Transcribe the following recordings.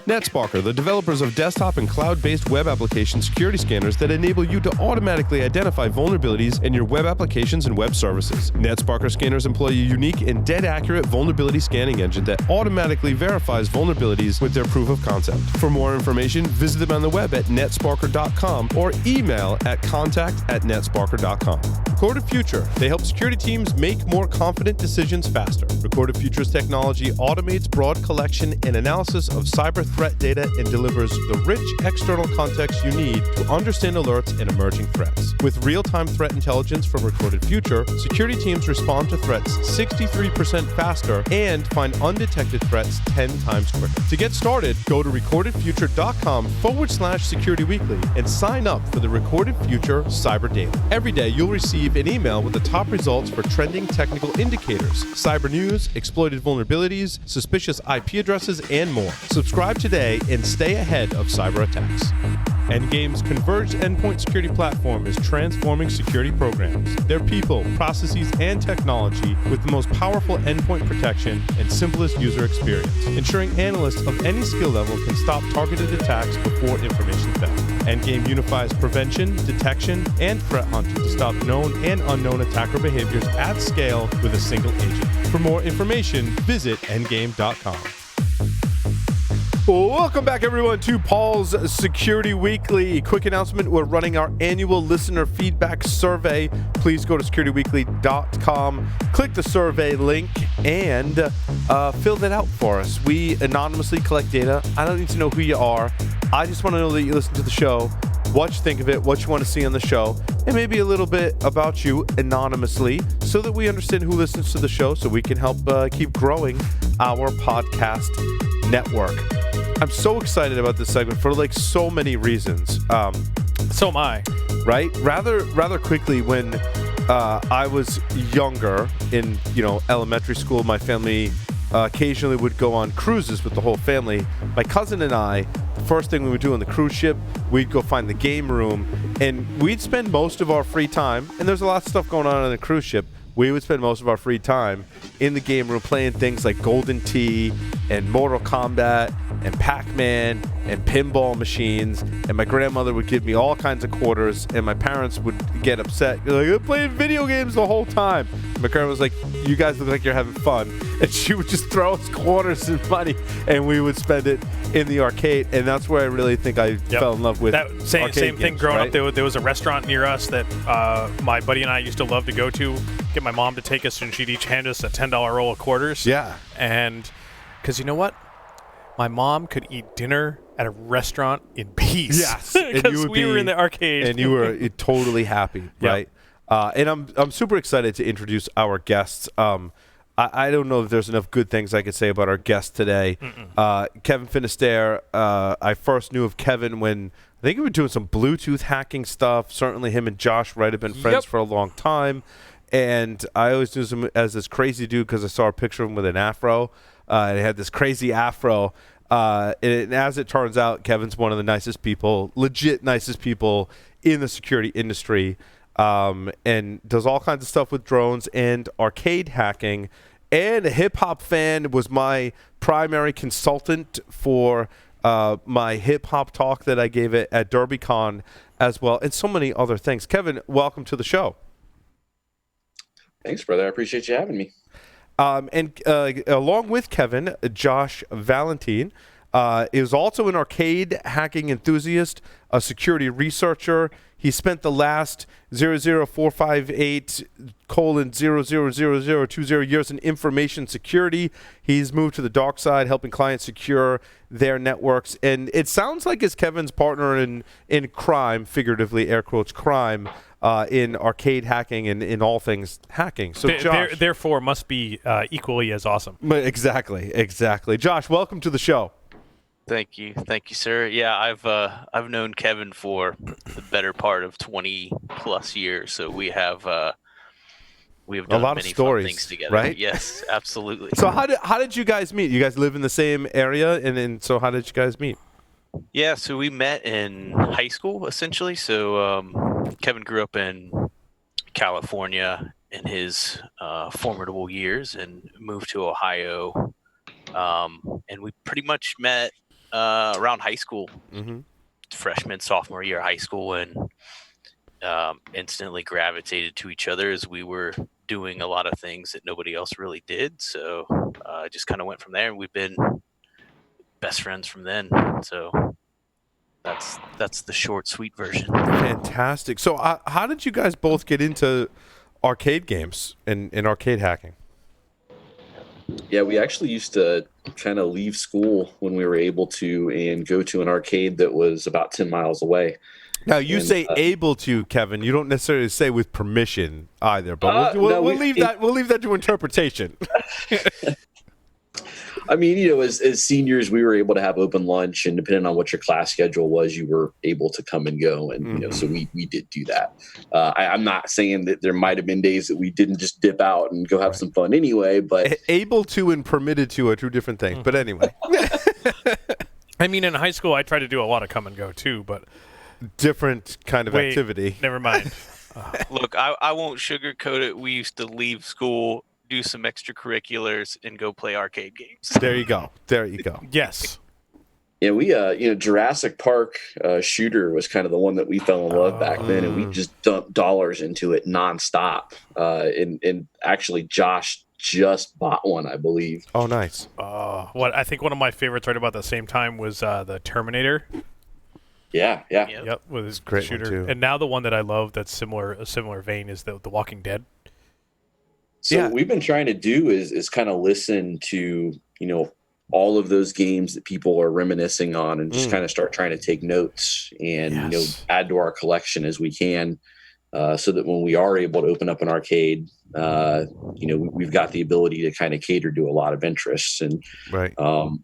NetSparker, the developers of desktop and cloud-based web application security scanners that enable you to automatically identify vulnerabilities in your web applications and web services. NetSparker scanners employ a unique and dead-accurate vulnerability scanning engine that automatically verifies vulnerabilities with their proof of concept. For more information, visit them on the web at netsparker.com or email at contact@netsparker.com. Recorded Future. They help security teams make more confident decisions faster. Recorded Future's technology automates broad collection and analysis of cyber threat data and delivers the rich external context you need to understand alerts and emerging threats. With real-time threat intelligence from Recorded Future, security teams respond to threats 63% faster and find undetected threats 10 times quicker. To get started, go to recordedfuture.com/securityweekly and sign up for the Recorded Future Cyber Daily. Every day, you'll receive an email with the top results for trending technical indicators, cyber news, exploited vulnerabilities, suspicious IP addresses, and more. Subscribe today and stay ahead of cyber attacks. Endgame's converged endpoint security platform is transforming security programs. Their people, processes, and technology with the most powerful endpoint protection and simplest user experience, ensuring analysts of any skill level can stop targeted attacks before information theft. Endgame unifies prevention, detection, and threat hunting to stop known and unknown attacker behaviors at scale with a single agent. For more information, visit endgame.com. Welcome back, everyone, to Paul's Security Weekly. Quick announcement, we're running our annual listener feedback survey. Please go to securityweekly.com, click the survey link, and fill that out for us. We anonymously collect data. I don't need to know who you are. I just want to know that you listen to the show, what you think of it, what you want to see on the show, and maybe a little bit about you anonymously so that we understand who listens to the show so we can help keep growing our podcast network. I'm so excited about this segment for like so many reasons. So am I. Right? Rather quickly, when I was younger in elementary school, my family occasionally would go on cruises with the whole family. My cousin and I, the first thing we would do on the cruise ship, we'd go find the game room, and we'd spend most of our free time, and there's a lot of stuff going on the cruise ship, we would spend most of our free time in the game room playing things like Golden Tee and Mortal Kombat and Pac-Man and pinball machines, and my grandmother would give me all kinds of quarters, and my parents would get upset. Like, I'm playing video games the whole time. My grandma was like, you guys look like you're having fun. And she would just throw us quarters and money, and we would spend it in the arcade, and that's where I really think I fell in love with that same thing. Games, growing right? up, there was a restaurant near us that my buddy and I used to love to go to, get my mom to take us, and she'd each hand us a $10 roll of quarters. Yeah. And because you know what? My mom could eat dinner at a restaurant in peace. Yes. Because we were in the arcade. And you were totally happy, right? And I'm super excited to introduce our guests. I don't know if there's enough good things I could say about our guest today. Kevin Finisterre, I first knew of Kevin when I think we were doing some Bluetooth hacking stuff. Certainly him and Josh Wright have been friends for a long time. And I always knew him as this crazy dude because I saw a picture of him with an afro. And he had this crazy afro. And as it turns out, Kevin's one of the nicest people, legit nicest people in the security industry. And does all kinds of stuff with drones and arcade hacking, and a hip-hop fan, was my primary consultant for my hip-hop talk that I gave at DerbyCon as well, and so many other things. Kevin, welcome to the show. Thanks, brother. I appreciate you having me. And along with Kevin, Josh Valentine is also an arcade hacking enthusiast, a security researcher. He spent the last 00458:000020 years in information security. He's moved to the dark side, helping clients secure their networks. And it sounds like as Kevin's partner in crime, figuratively, air quotes, crime, in arcade hacking and in all things hacking. So Josh, therefore must be equally as awesome. Exactly. Josh, welcome to the show. Thank you, sir. Yeah, I've known Kevin for the better part of 20 plus years, so we have done a lot many of stories, fun things together. right? Yes, absolutely. So how did you guys meet? You guys live in the same area, and so how did you guys meet? Yeah, so we met in high school essentially. So Kevin grew up in California in his formidable years and moved to Ohio, and we pretty much met around high school, Mm-hmm. freshman, sophomore year of high school, and instantly gravitated to each other as we were doing a lot of things that nobody else really did. So I just kind of went from there, and we've been best friends from then. So that's the short, sweet version. Fantastic. So how did you guys both get into arcade games and arcade hacking? Yeah, we actually used to kind of leave school when we were able to and go to an arcade that was about 10 miles away. Now, you And, say able to, Kevin. You don't necessarily say with permission either, but no, we'll leave that. We'll leave that to interpretation. I mean, as seniors, we were able to have open lunch, and depending on what your class schedule was, you were able to come and go. And, so we did do that. I'm not saying that there might have been days that we didn't just dip out and go have some fun anyway, but Able to and permitted to are two different things. But anyway, I mean, in high school, I tried to do a lot of come and go too, but different kind of Wait, activity. never mind. Look, I won't sugarcoat it. We used to leave school, do some extracurriculars, and go play arcade games. There you go. There you go. Yes. yeah, we Jurassic Park shooter was kind of the one that we fell in love back then, and we just dumped dollars into it nonstop. And actually, Josh just bought one, I believe. Oh, nice. What I think one of my favorites right about the same time was the Terminator. Yeah. Yep, with his Great one, shooter. too. And now the one that I love that's a similar vein is the Walking Dead. So Yeah. what we've been trying to do is kind of listen to, all of those games that people are reminiscing on and just kind of start trying to take notes and, Yes. add to our collection as we can, so that when we are able to open up an arcade, we've got the ability to kind of cater to a lot of interests. And, Right. I'm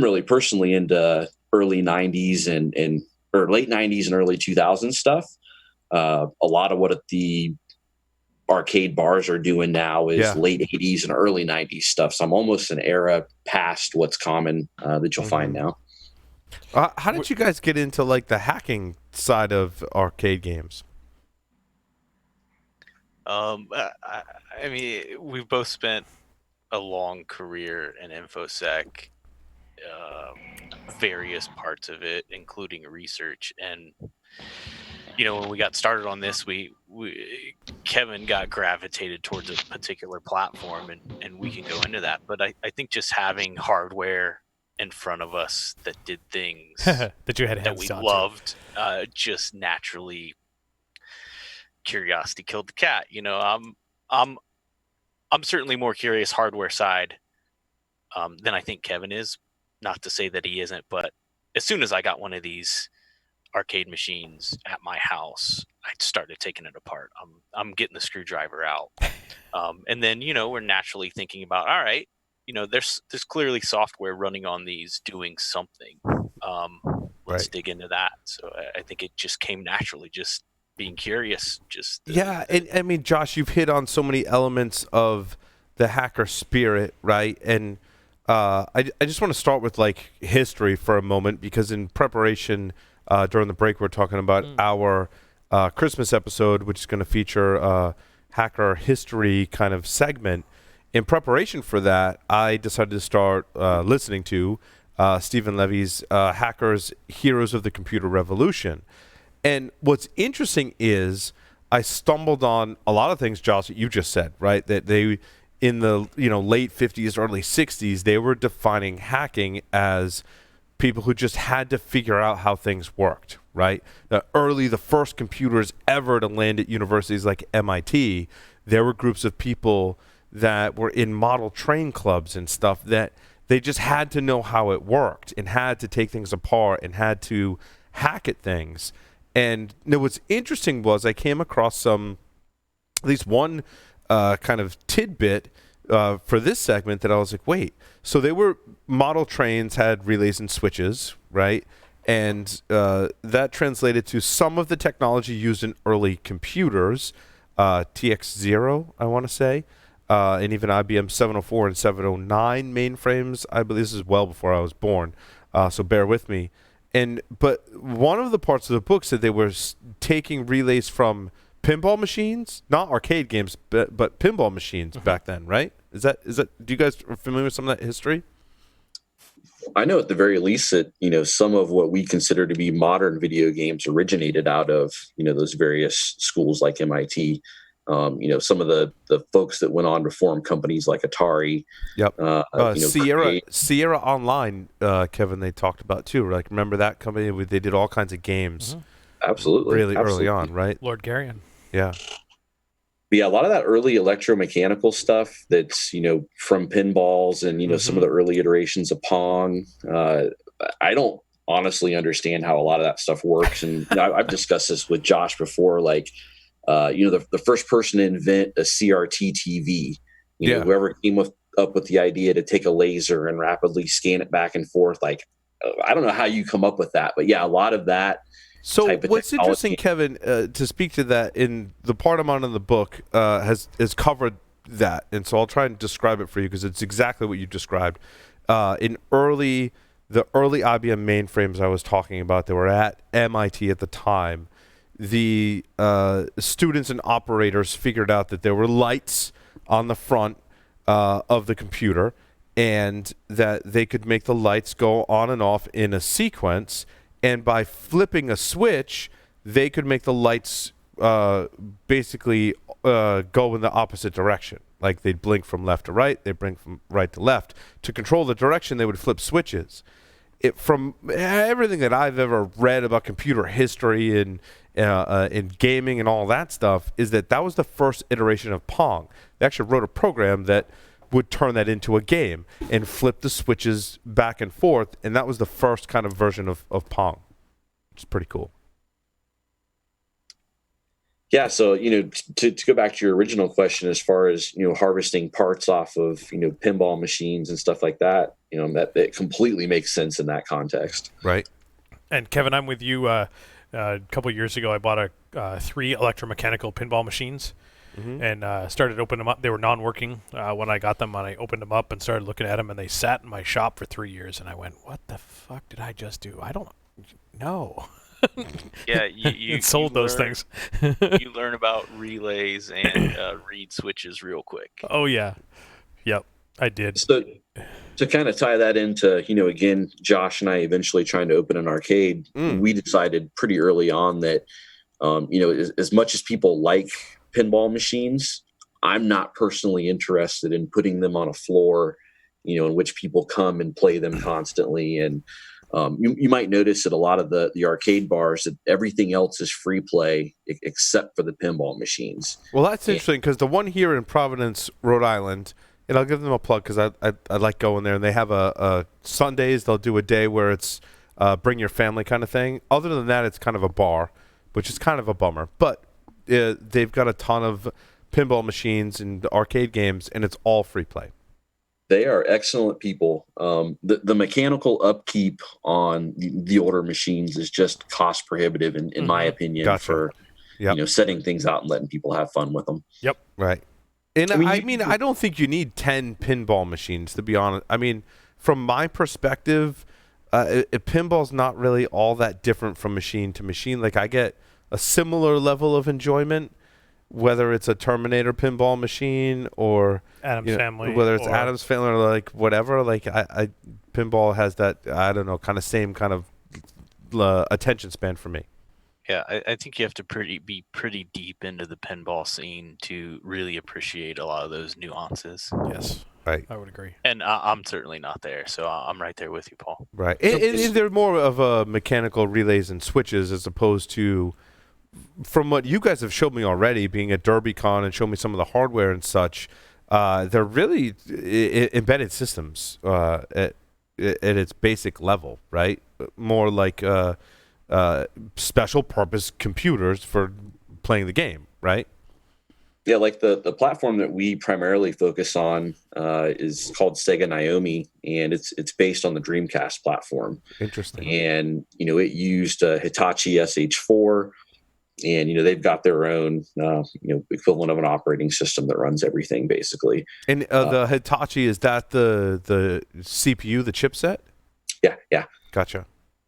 really personally into early 90s or late 90s and early 2000s stuff. A lot of what the arcade bars are doing now is late 80s and early 90s stuff. So I'm almost an era past what's common that you'll find now. How did you guys get into like the hacking side of arcade games? I mean, we've both spent a long career in InfoSec, various parts of it, including research. And when we got started on this, Kevin got gravitated towards a particular platform, and we can go into that. But I think just having hardware in front of us that did things that you had that heads we down to. loved, just naturally, curiosity killed the cat. I'm certainly more curious hardware side than I think Kevin is. Not to say that he isn't, but as soon as I got one of these arcade machines at my house, I started taking it apart. I'm getting the screwdriver out, and then we're naturally thinking about, all right, there's clearly software running on these doing something. Let's dig into that. So I think it just came naturally, just being curious. And I mean, Josh, you've hit on so many elements of the hacker spirit, right? And I just want to start with like history for a moment, because in preparation during the break, we're talking about our Christmas episode, which is going to feature a hacker history kind of segment. In preparation for that, I decided to start listening to Stephen Levy's Hackers, Heroes of the Computer Revolution. And what's interesting is I stumbled on a lot of things, Josh, that you just said, right? That they, in the late 50s, early 60s, they were defining hacking as people who just had to figure out how things worked, right? The first computers ever to land at universities like MIT, there were groups of people that were in model train clubs and stuff that they just had to know how it worked and had to take things apart and had to hack at things. And what's interesting was I came across at least one kind of tidbit for this segment that I was like, wait, so they were model trains, had relays and switches, right? And that translated to some of the technology used in early computers, TX0, I want to say, and even IBM 704 and 709 mainframes. I believe this is well before I was born, so bear with me. But one of the parts of the book said they were taking relays from pinball machines, not arcade games, but pinball machines back then, right? Is that? Do you guys are familiar with some of that history? I know at the very least that, some of what we consider to be modern video games originated out of, those various schools like MIT. Some of the folks that went on to form companies like Atari. Yep. Create. Sierra Online, Kevin, they talked about too. Like, remember that company? They did all kinds of games. Absolutely. Really early on, right? Lord Garrion. Yeah. But yeah, a lot of that early electromechanical stuff that's, from pinballs and, some of the early iterations of Pong. I don't honestly understand how a lot of that stuff works. And I've discussed this with Josh before, like, the first person to invent a CRT TV, whoever came up with the idea to take a laser and rapidly scan it back and forth. Like, I don't know how you come up with that, but yeah, a lot of that. So what's interesting, Kevin, to speak to that, in the part I'm on in the book has covered that, and so I'll try and describe it for you because it's exactly what you described. The early IBM mainframes I was talking about, they were at MIT at the time. The students and operators figured out that there were lights on the front of the computer, and that they could make the lights go on and off in a sequence. And by flipping a switch, they could make the lights basically go in the opposite direction. Like, they'd blink from left to right, they'd blink from right to left. To control the direction, they would flip switches. From everything that I've ever read about computer history and in gaming and all that stuff, is that was the first iteration of Pong. They actually wrote a program that would turn that into a game and flip the switches back and forth, and that was the first kind of version of Pong. It's pretty cool. Yeah, so to go back to your original question, as far as harvesting parts off of pinball machines and stuff like that, that completely makes sense in that context. Right. And Kevin, I'm with you. A couple of years ago, I bought 3 electromechanical pinball machines. And started opening them up. They were non-working when I got them, and I opened them up and started looking at them, and they sat in my shop for 3 years, and I went, what the fuck did I just do? I don't know. Yeah, you sold those things. You learn about relays and read switches real quick. Oh, yeah. Yep, I did. So to kind of tie that into, again, Josh and I eventually trying to open an arcade, we decided pretty early on that, as much as people like pinball machines, I'm not personally interested in putting them on a floor, in which people come and play them constantly. And you might notice at a lot of the arcade bars that everything else is free play except for the pinball machines. Well, that's interesting, because the one here in Providence, Rhode Island, and I'll give them a plug because I like going there, and they have a Sundays, they'll do a day where it's bring your family kind of thing. Other than that, it's kind of a bar, which is kind of a bummer. But they've got a ton of pinball machines and arcade games, and it's all free play. They are excellent people. The mechanical upkeep on the older machines is just cost prohibitive, in my opinion, for setting things out and letting people have fun with them. Yep, right. And I don't think you need 10 pinball machines, to be honest. I mean, from my perspective, pinball's not really all that different from machine to machine. Like, I get a similar level of enjoyment, whether it's a Terminator pinball machine or Adam's Family, whether it's Adam's Family or like whatever. Like, I pinball has that, I don't know, kind of same kind of attention span for me. Yeah, I think you have to be pretty deep into the pinball scene to really appreciate a lot of those nuances. Yes, right. I would agree. And I'm certainly not there, so I'm right there with you, Paul. Right. And they're more of a mechanical relays and switches as opposed to, from what you guys have showed me already, being at DerbyCon and showing me some of the hardware and such, they're really embedded systems at its basic level, right? More like special purpose computers for playing the game, right? Yeah, like the platform that we primarily focus on is called Sega Naomi, and it's based on the Dreamcast platform. Interesting. And it used Hitachi SH4. And, they've got their own, equivalent of an operating system that runs everything, basically. And the Hitachi, is that the CPU, the chipset? Yeah. Gotcha.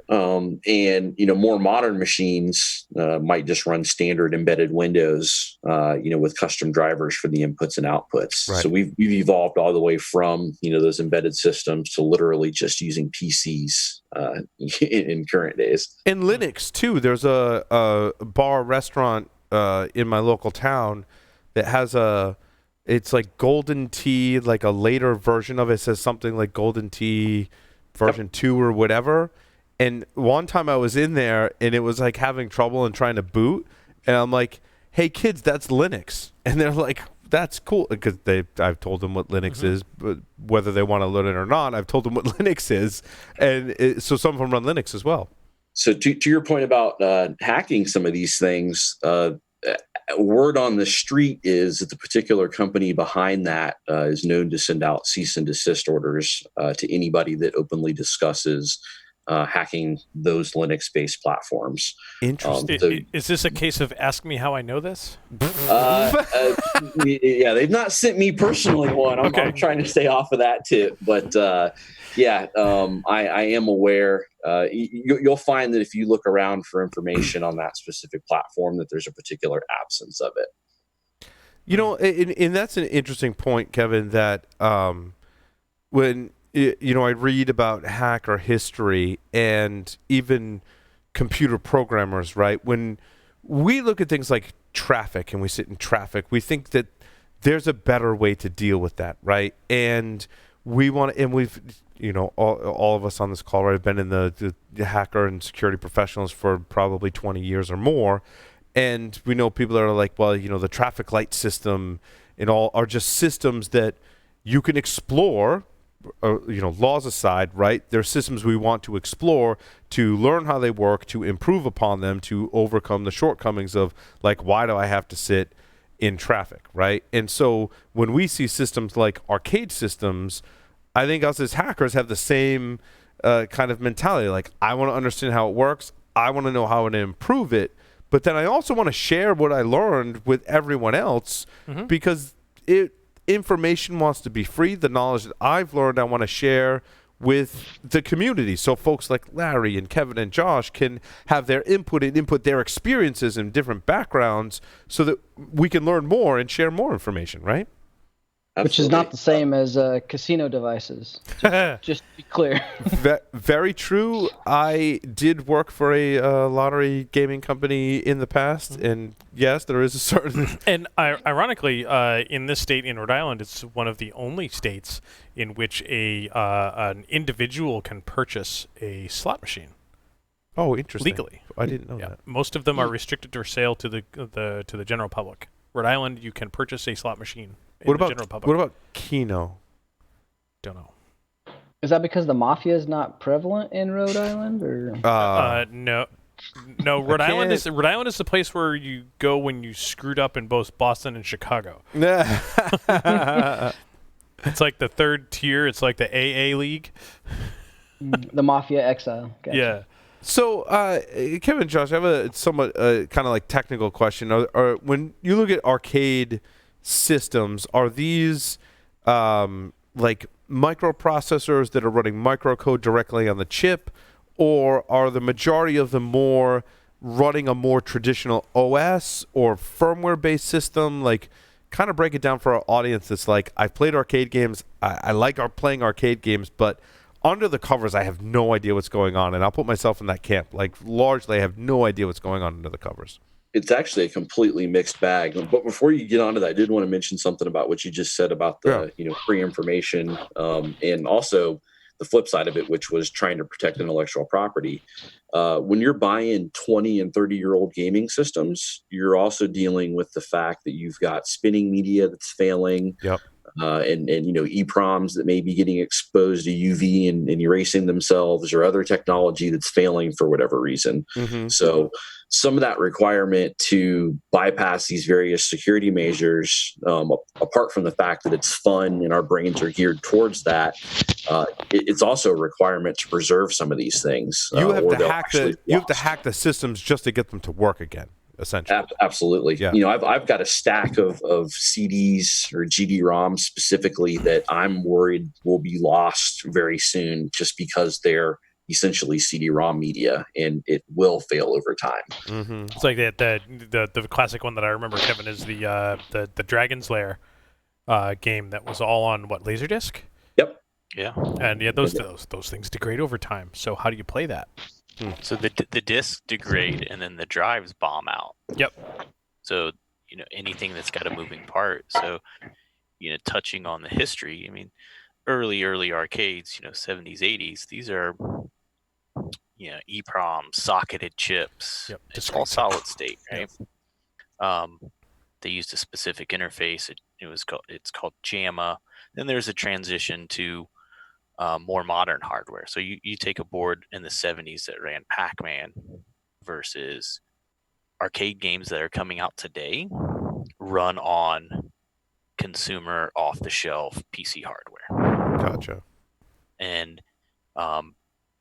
And more modern machines might just run standard embedded Windows, with custom drivers for the inputs and outputs. Right. So we've evolved all the way from those embedded systems to literally just using PCs in current days. In Linux too, there's a bar restaurant in my local town that has it's like Golden Tea, like a later version of it says something like Golden Tea version 2 or whatever. And one time I was in there and it was like having trouble and trying to boot. And I'm like, hey kids, that's Linux. And they're like, that's cool. Because I've told them what Linux is, but whether they want to learn it or not, I've told them what Linux is. And so some of them run Linux as well. So to your point about hacking some of these things, word on the street is that the particular company behind that is known to send out cease and desist orders to anybody that openly discusses hacking those Linux-based platforms. Interesting. Is this a case of ask me how I know this? Yeah, they've not sent me personally one. I'm trying to stay off of that tip. But I am aware. You'll find that if you look around for information on that specific platform, that there's a particular absence of it. And that's an interesting point, Kevin, that when I read about hacker history and even computer programmers, right? When we look at things like traffic and we sit in traffic, we think that there's a better way to deal with that, right? And we want to, and we've, all of us on this call, right, have been in the hacker and security professionals for probably 20 years or more. And we know people that are like, well, the traffic light system and all are just systems that you can explore. Laws aside, right? They're systems we want to explore to learn how they work, to improve upon them, to overcome the shortcomings of, like, why do I have to sit in traffic, right? And so when we see systems like arcade systems, I think us as hackers have the same kind of mentality. Like, I want to understand how it works. I want to know how to improve it. But then I also want to share what I learned with everyone else because information wants to be free. The knowledge that I've learned, I want to share with the community. So folks like Larry and Kevin and Josh can have their input and input their experiences in different backgrounds so that we can learn more and share more information, right? Absolutely. Which is not the same as casino devices. Just to be clear. Very true. I did work for a lottery gaming company in the past, and yes, there is a certain. And ironically, in this state, in Rhode Island, it's one of the only states in which an individual can purchase a slot machine. Oh, interesting. Legally, I didn't know that. Most of them are restricted for sale to the general public. Rhode Island, you can purchase a slot machine. What about Keno? Don't know. Is that because the mafia is not prevalent in Rhode Island, or? No. Rhode Island is the place where you go when you screwed up in both Boston and Chicago. It's like the third tier. It's like the AA league. The Mafia Exile. Gotcha. Yeah. So, Kevin and Josh, I have a somewhat kind of like technical question. Are when you look at arcade systems, are these like microprocessors that are running microcode directly on the chip, or are the majority of them more running a more traditional OS or firmware-based system? Like, kind of break it down for our audience. It's like, I've played arcade games. I like playing arcade games, but under the covers, I have no idea what's going on, and I'll put myself in that camp. Like, largely, I have no idea what's going on under the covers. It's actually a completely mixed bag. But before you get onto that, I did want to mention something about what you just said about the free information, and also the flip side of it, which was trying to protect intellectual property. When you're buying 20 and 30-year-old gaming systems, you're also dealing with the fact that you've got spinning media that's failing. Yep. And EPROMs that may be getting exposed to UV and erasing themselves, or other technology that's failing for whatever reason. So some of that requirement to bypass these various security measures, apart from the fact that it's fun and our brains are geared towards that, it's also a requirement to preserve some of these things. You have to hack the systems just to get them to work again. Essentially. Absolutely. Yeah. I've got a stack of CDs or GD-ROMs specifically that I'm worried will be lost very soon, just because they're essentially CD-ROM media, and it will fail over time. Mm-hmm. It's like the classic one that I remember, Kevin, is the Dragon's Lair game that was all on Laserdisc. Yep. Yeah. And yeah, those things degrade over time. So how do you play that? So the discs degrade and then the drives bomb out. Yep. So anything that's got a moving part. So touching on the history. I mean, early arcades, 70s, 80s. These are EEPROM socketed chips. Yep. It's all solid state, right? Yep. They used a specific interface. It's called JAMA. Then there's a transition to more modern hardware. So you take a board in the 70s that ran Pac-Man versus arcade games that are coming out today run on consumer off-the-shelf PC hardware. Gotcha. And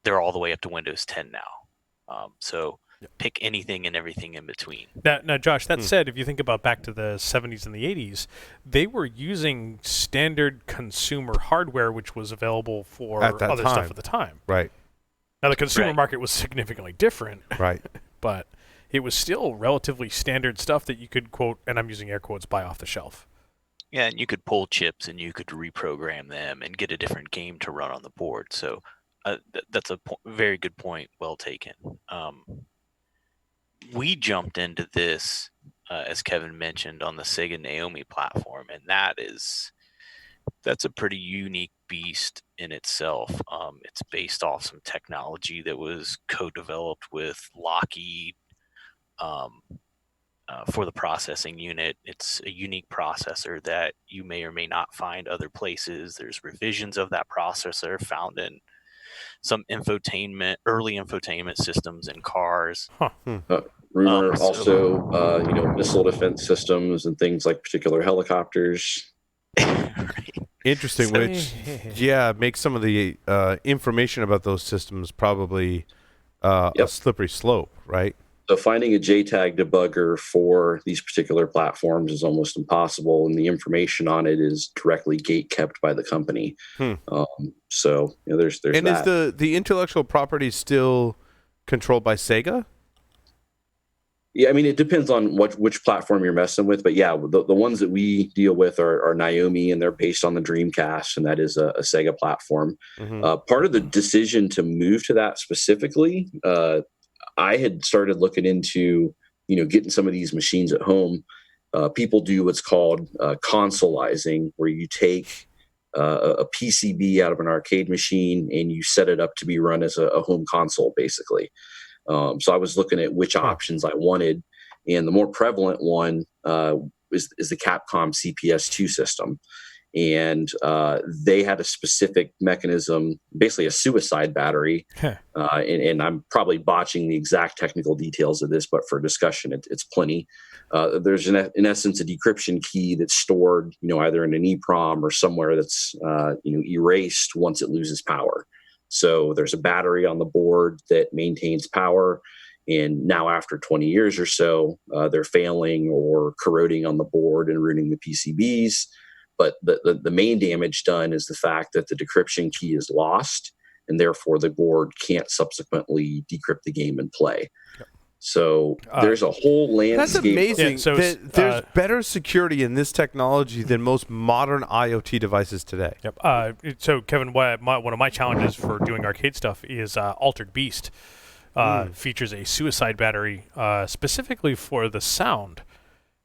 they're all the way up to Windows 10 now. So pick anything and everything in between. Now, Josh, that said, if you think about back to the 70s and the 80s, they were using standard consumer hardware, which was available for other stuff at the time. Right. Now, the consumer market was significantly different. Right. But it was still relatively standard stuff that you could, quote, and I'm using air quotes, buy off the shelf. Yeah, and you could pull chips and you could reprogram them and get a different game to run on the board. So that's a very good point. Well taken. We jumped into this, as Kevin mentioned, on the Sega Naomi platform, and that's a pretty unique beast in itself. It's based off some technology that was co-developed with Lockheed for the processing unit. It's a unique processor that you may or may not find other places. There's revisions of that processor found in some early infotainment systems in cars. Rumor also, missile defense systems and things like particular helicopters. Interesting, which makes some of the information about those systems probably a slippery slope, right? So finding a JTAG debugger for these particular platforms is almost impossible, and the information on it is directly gate kept by the company. So there's and that. Is the intellectual property still controlled by Sega? Yeah, I mean, it depends on which platform you're messing with, but yeah, the ones that we deal with are Naomi, and they're based on the Dreamcast, and that is a Sega platform. Part of the decision to move to that specifically, I had started looking into, getting some of these machines at home. People do what's called consoleizing, where you take a PCB out of an arcade machine and you set it up to be run as a home console, basically. So I was looking at which options I wanted, and the more prevalent one is the Capcom CPS2 system. And they had a specific mechanism, basically a suicide battery. And I'm probably botching the exact technical details of this, but for discussion, it's plenty. There's in essence a decryption key that's stored, either in an EEPROM or somewhere that's erased once it loses power. So there's a battery on the board that maintains power. And now after 20 years or so, they're failing or corroding on the board and ruining the PCBs. But the main damage done is the fact that the decryption key is lost, and therefore the board can't subsequently decrypt the game and play. So there's a whole landscape. That's amazing. Yeah, so there's better security in this technology than most modern IoT devices today. Yep. So, Kevin, one of my challenges for doing arcade stuff is Altered Beast features a suicide battery specifically for the sound.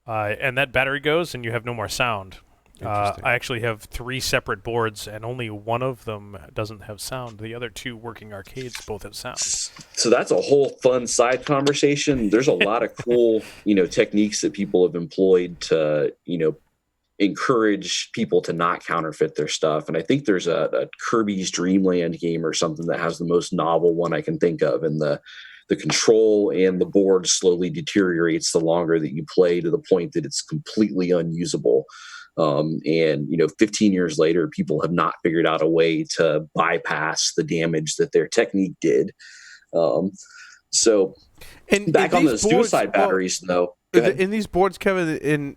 And that battery goes, and you have no more sound. I actually have 3 separate boards, and only one of them doesn't have sound. The other 2 working arcades both have sound. So that's a whole fun side conversation. There's a lot of cool, techniques that people have employed to, encourage people to not counterfeit their stuff. And I think there's a Kirby's Dream Land game or something that has the most novel one I can think of. And the control and the board slowly deteriorates the longer that you play, to the point that it's completely unusable. And 15 years later, people have not figured out a way to bypass the damage that their technique did. So back on the suicide batteries, though. In these boards, Kevin,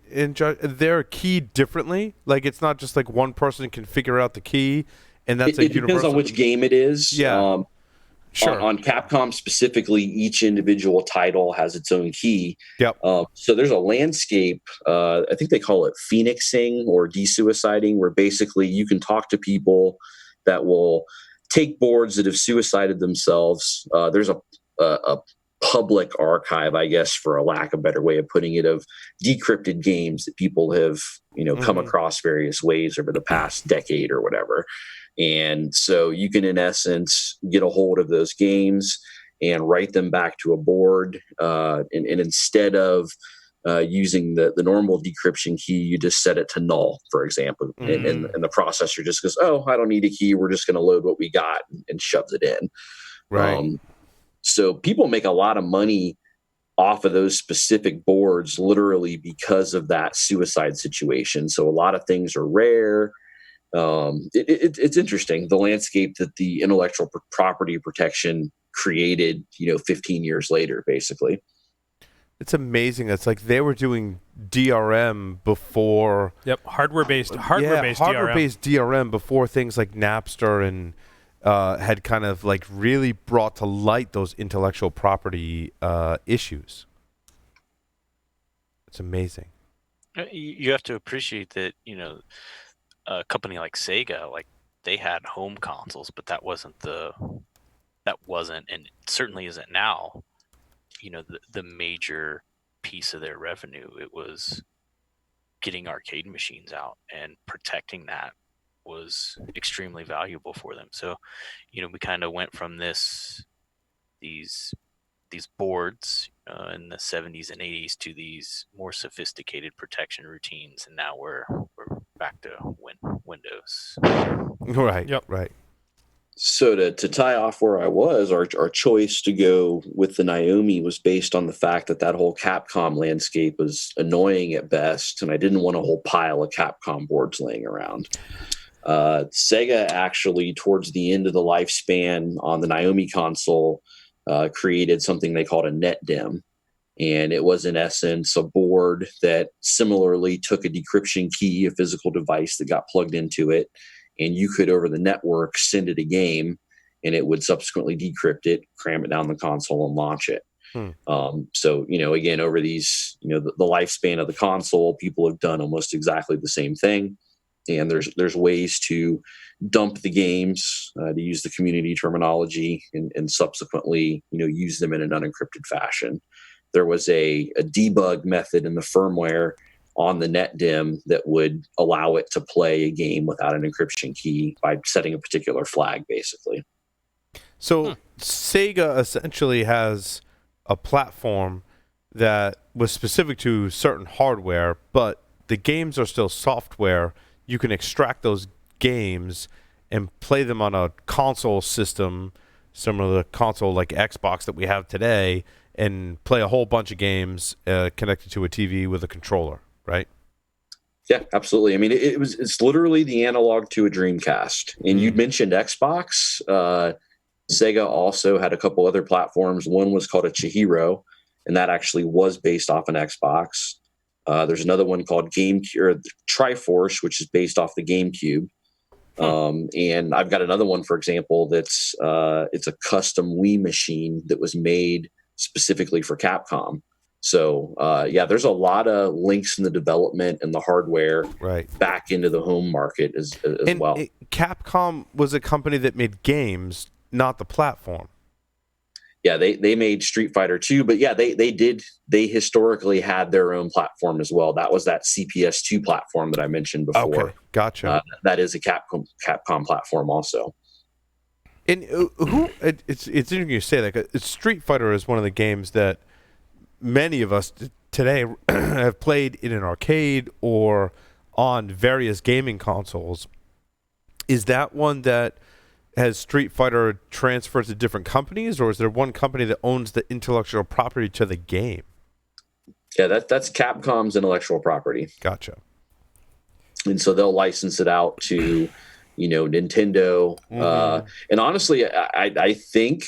they're keyed differently. Like, it's not just like one person can figure out the key, and that's it depends on which game it is. Yeah. Sure. On Capcom specifically, each individual title has its own key. Yep. So there's a landscape, I think they call it phoenixing or desuiciding, where basically you can talk to people that will take boards that have suicided themselves. There's a public archive, I guess, for a lack of a better way of putting it, of decrypted games that people have, come across various ways over the past decade or whatever. And so you can, in essence, get a hold of those games and write them back to a board. And instead of using the normal decryption key, you just set it to null, for example. And the processor just goes, oh, I don't need a key. We're just going to load what we got, and shoves it in. Right. So people make a lot of money off of those specific boards, literally because of that suicide situation. So a lot of things are rare. It's interesting, the landscape that the intellectual property protection created, 15 years later, basically. It's amazing. It's like they were doing DRM before. Yep, hardware-based DRM before things like Napster and had kind of like really brought to light those intellectual property issues. It's amazing. You have to appreciate that, a company like Sega, like they had home consoles, but that wasn't, and it certainly isn't now, the major piece of their revenue. It was getting arcade machines out, and protecting that was extremely valuable for them. So, we kind of went from these boards in the 70s and 80s to these more sophisticated protection routines, and now we're back to Windows. Right. Yep. Right. So to tie off where I was, our choice to go with the Naomi was based on the fact that whole Capcom landscape was annoying at best, and I didn't want a whole pile of Capcom boards laying around. Sega actually, towards the end of the lifespan on the Naomi console, created something they called a NetDim. And it was, in essence, a board that similarly took a decryption key, a physical device that got plugged into it, and you could, over the network, send it a game, and it would subsequently decrypt it, cram it down the console, and launch it. So, again, over these, the lifespan of the console, people have done almost exactly the same thing. And there's ways to dump the games, to use the community terminology, and subsequently, use them in an unencrypted fashion. There was a debug method in the firmware on the NetDim that would allow it to play a game without an encryption key by setting a particular flag, basically. So Sega essentially has a platform that was specific to certain hardware, but the games are still software. You can extract those games and play them on a console system similar to the console like Xbox that we have today, and play a whole bunch of games connected to a TV with a controller, right? Yeah, absolutely. I mean, it's literally the analog to a Dreamcast. And you'd mentioned Xbox. Sega also had a couple other platforms. One was called a Chihiro, and that actually was based off an Xbox. There's another one called Triforce, which is based off the GameCube. And I've got another one, for example, that's it's a custom Wii machine that was made specifically for Capcom. So, there's a lot of links in the development and the hardware back into the home market as well. Capcom was a company that made games, not the platform. Yeah, they made Street Fighter 2, but they historically had their own platform as well. That was that CPS2 platform that I mentioned before. Okay, gotcha. That is a Capcom platform also. And it's interesting you say that. 'Cause Street Fighter is one of the games that many of us today have played in an arcade or on various gaming consoles. Is that one that has Street Fighter transferred to different companies, or is there one company that owns the intellectual property to the game? Yeah, that's Capcom's intellectual property. Gotcha. And so they'll license it out to, Nintendo. And honestly, I think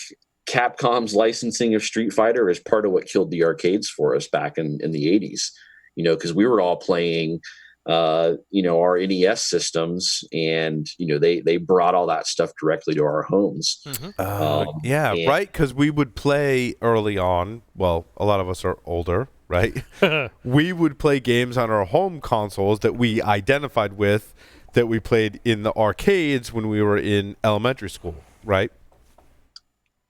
Capcom's licensing of Street Fighter is part of what killed the arcades for us back in the 80s, because we were all playing our NES systems, and they brought all that stuff directly to our homes. Yeah, and- right. Because we would play early on. Well, a lot of us are older, right? We would play games on our home consoles that we identified with, that we played in the arcades when we were in elementary school, right?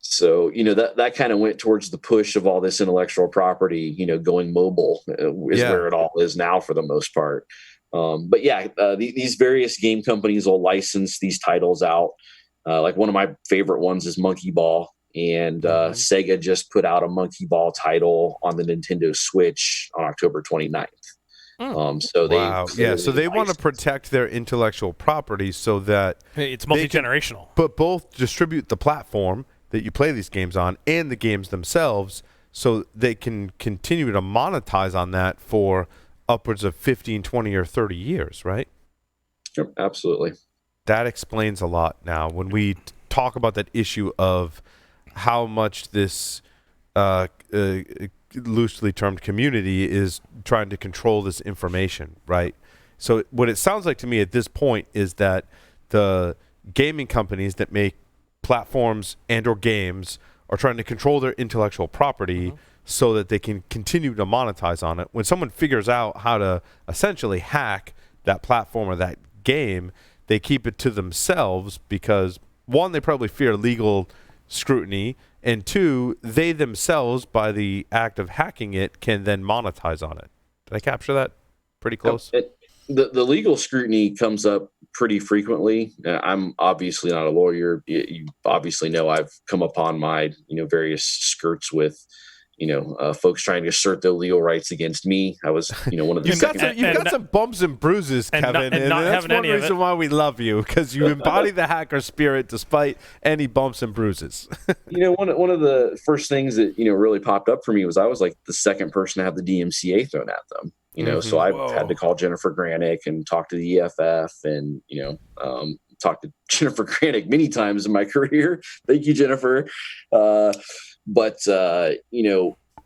So, that kind of went towards the push of all this intellectual property, going mobile is where it all is now for the most part. But yeah, these various game companies will license these titles out. Like one of my favorite ones is Monkey Ball, and Sega just put out a Monkey Ball title on the Nintendo Switch on October 29th. So so they want to protect their intellectual property so that it's multi-generational. But both distribute the platform that you play these games on and the games themselves, so they can continue to monetize on that for upwards of 15, 20, or 30 years, right? Yep, absolutely. That explains a lot now when we talk about that issue of how much this loosely termed community is trying to control this information, right? So what it sounds like to me at this point is that the gaming companies that make platforms and or games are trying to control their intellectual property so that they can continue to monetize on it. When someone figures out how to essentially hack that platform or that game, they keep it to themselves because, one, they probably fear legal scrutiny, and two, they themselves, by the act of hacking it, can then monetize on it. Did I capture that pretty close? The legal scrutiny comes up pretty frequently. I'm obviously not a lawyer. You obviously know I've come upon my various skirts with folks trying to assert their legal rights against me. I was one of the you've got some bumps and bruises, Kevin, and that's one reason why we love you, because you embody the hacker spirit despite any bumps and bruises. One of the first things that really popped up for me was I was like the second person to have the DMCA thrown at them. So I had to call Jennifer Granick and talk to the EFF, and talk to Jennifer Granick many times in my career. Thank you, Jennifer. But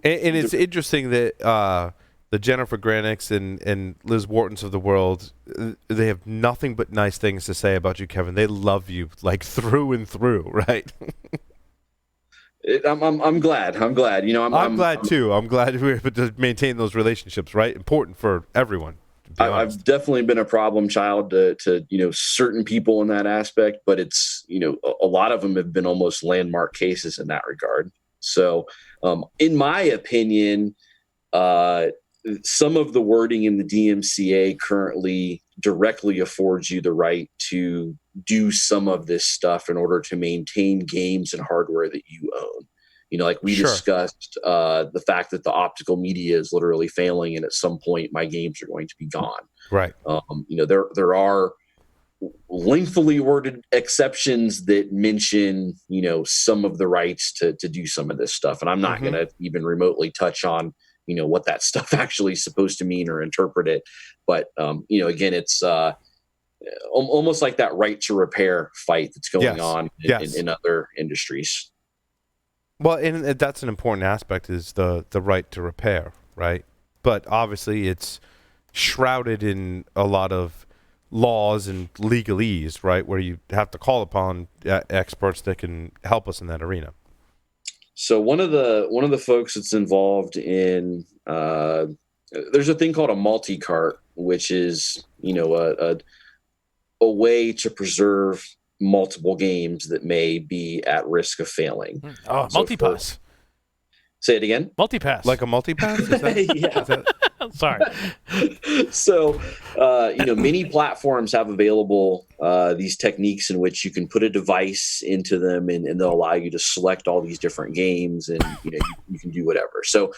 it's interesting that the Jennifer Granicks and Liz Whartons of the world, they have nothing but nice things to say about you, Kevin. They love you like through and through, right? I'm glad. I'm glad. I'm glad too. I'm glad we're able to maintain those relationships, right? Important for everyone. I've definitely been a problem child to certain people in that aspect, but it's a lot of them have been almost landmark cases in that regard. So, in my opinion, some of the wording in the DMCA currently directly affords you the right to do some of this stuff in order to maintain games and hardware that you own. Like we discussed, the fact that the optical media is literally failing, and at some point my games are going to be gone. Right. There are lengthily worded exceptions that mention, some of the rights to do some of this stuff. And I'm not going to even remotely touch on, what that stuff actually is supposed to mean or interpret it. But, again, it's almost like that right to repair fight that's going on in other industries. Well, and that's an important aspect, is the right to repair, right? But obviously it's shrouded in a lot of laws and legalese, right, where you have to call upon experts that can help us in that arena. So one of the folks that's involved in there's a thing called a multi-cart, which is a way to preserve multiple games that may be at risk of failing. Oh, so multipass. Say it again. Multipass. Like a multipass? Is that, yeah. Is that... Sorry. So, many platforms have available these techniques in which you can put a device into them, and they'll allow you to select all these different games, and you can do whatever. So,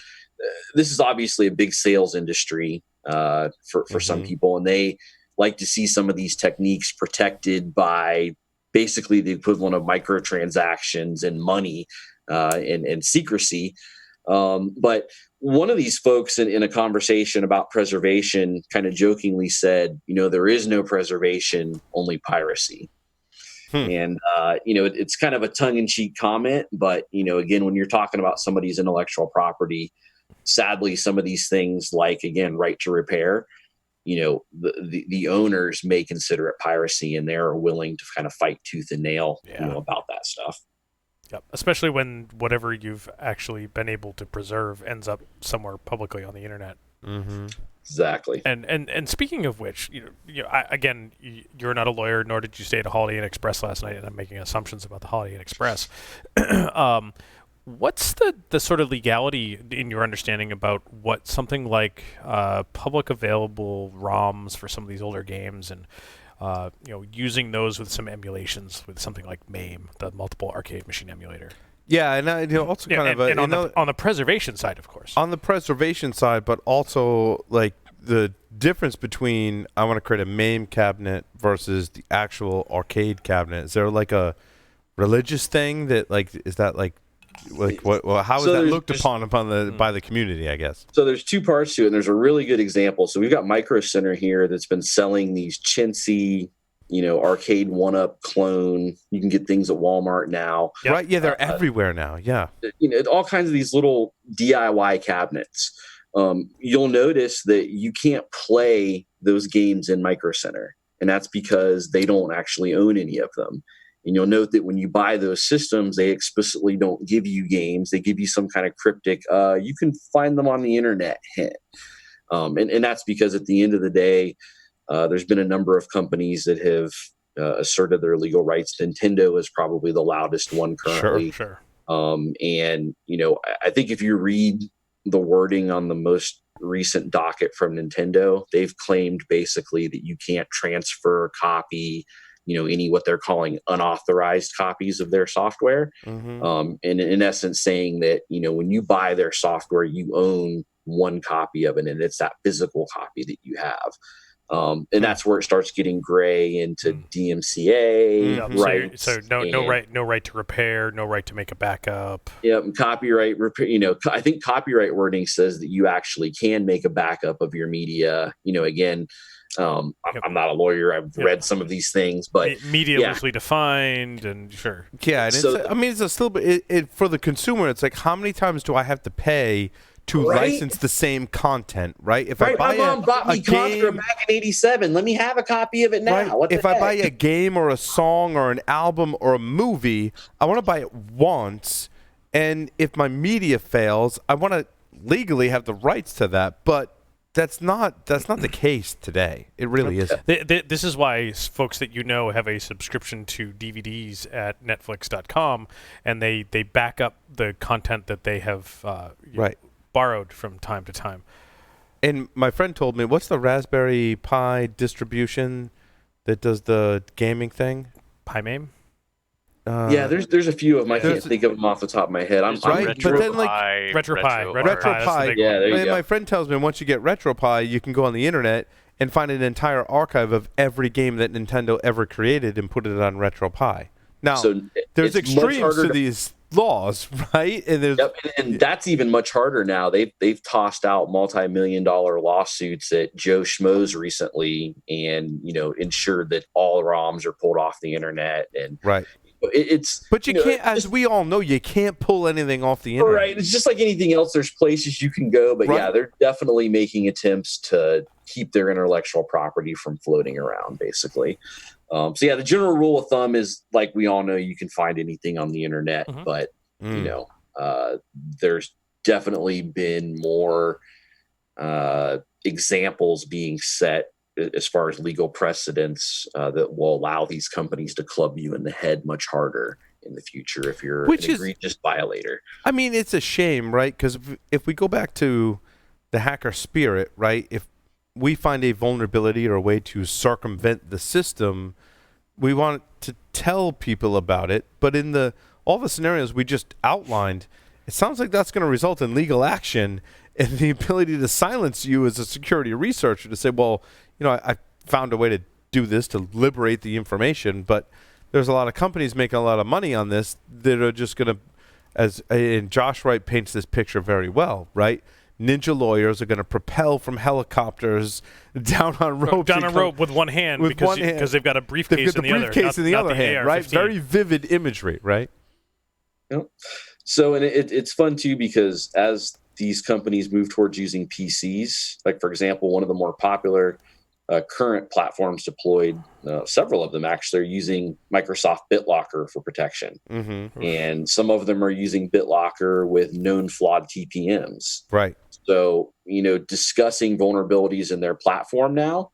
this is obviously a big sales industry for some people, and they like to see some of these techniques protected by basically the equivalent of microtransactions and money and secrecy. But one of these folks in a conversation about preservation kind of jokingly said, there is no preservation, only piracy. And, it's kind of a tongue-in-cheek comment, but, again, when you're talking about somebody's intellectual property, sadly, some of these things like, again, right to repair, the owners may consider it piracy, and they're willing to kind of fight tooth and nail, about that stuff. Yep. Especially when whatever you've actually been able to preserve ends up somewhere publicly on the internet. Mm-hmm. Exactly. And speaking of which, again, you're not a lawyer, nor did you stay at a Holiday Inn Express last night, and I'm making assumptions about the Holiday Inn Express. What's the sort of legality in your understanding about what something like public available ROMs for some of these older games and using those with some emulations with something like MAME, the multiple arcade machine emulator? Yeah, and also on the preservation side, of course. On the preservation side, but also like the difference between I want to create a MAME cabinet versus the actual arcade cabinet. Is there like a religious thing that is that like what? Well, how is that looked upon by the community? I guess. So there's two parts to it, and there's a really good example. So we've got Micro Center here that's been selling these chintzy, arcade one-up clone. You can get things at Walmart now. Yep. Right? Yeah, they're everywhere now. Yeah. All kinds of these little DIY cabinets. You'll notice that you can't play those games in Micro Center, and that's because they don't actually own any of them. And you'll note that when you buy those systems, they explicitly don't give you games. They give you some kind of cryptic, you can find them on the internet hint. And that's because at the end of the day, there's been a number of companies that have asserted their legal rights. Nintendo is probably the loudest one currently. Sure. And, I think if you read the wording on the most recent docket from Nintendo, they've claimed basically that you can't transfer, copy, any what they're calling unauthorized copies of their software. Mm-hmm. And in essence saying that, when you buy their software, you own one copy of it, and it's that physical copy that you have. And that's where it starts getting gray into DMCA rights. So no right to repair, no right to make a backup. Yeah, copyright repair. I think copyright wording says that you actually can make a backup of your media. Again, I'm not a lawyer. I've read some of these things, but media loosely defined, and sure. Yeah, and it's still, for the consumer, it's like, how many times do I have to pay to license the same content, right? If I buy my mom bought me Contra back in '87. Let me have a copy of it now. Right? If I buy a game or a song or an album or a movie, I want to buy it once, and if my media fails, I want to legally have the rights to that, but that's not the case today. It really isn't. This is why folks that have a subscription to DVDs at Netflix.com, and they back up the content that they have borrowed from time to time. And my friend told me, what's the Raspberry Pi distribution that does the gaming thing? PiMame? Yeah, there's a few of them. I can't think of them off the top of my head. RetroPie. Yeah, there you go. My friend tells me once you get RetroPie, you can go on the internet and find an entire archive of every game that Nintendo ever created and put it on RetroPie. Now, there's extremes to these laws, right? And and that's even much harder now. They've tossed out multi-million-dollar lawsuits at Joe Schmoes recently, and ensured that all ROMs are pulled off the internet. And but you can't, as we all know, you can't pull anything off the internet. Right. It's just like anything else. There's places you can go, but they're definitely making attempts to keep their intellectual property from floating around, basically. The general rule of thumb is, like we all know, you can find anything on the internet, but there's definitely been more examples being set as far as legal precedents that will allow these companies to club you in the head much harder in the future if you're an egregious violator. I mean, it's a shame, right? Because if we go back to the hacker spirit, right? If we find a vulnerability or a way to circumvent the system, we want to tell people about it. But in all the scenarios we just outlined, it sounds like that's going to result in legal action and the ability to silence you as a security researcher to say, well, I found a way to do this to liberate the information, but there's a lot of companies making a lot of money on this that are just going to, and Josh Wright paints this picture very well, right? Ninja lawyers are going to propel from helicopters down on rope with one hand because they've got a briefcase in the other. Briefcase in the other hand, right? Very vivid imagery, right? Yep. So, and it's fun too, because as these companies move towards using PCs, like for example, one of the more popular current platforms deployed, several of them actually are using Microsoft BitLocker for protection. Mm-hmm. And some of them are using BitLocker with known flawed TPMs. Right. So, discussing vulnerabilities in their platform now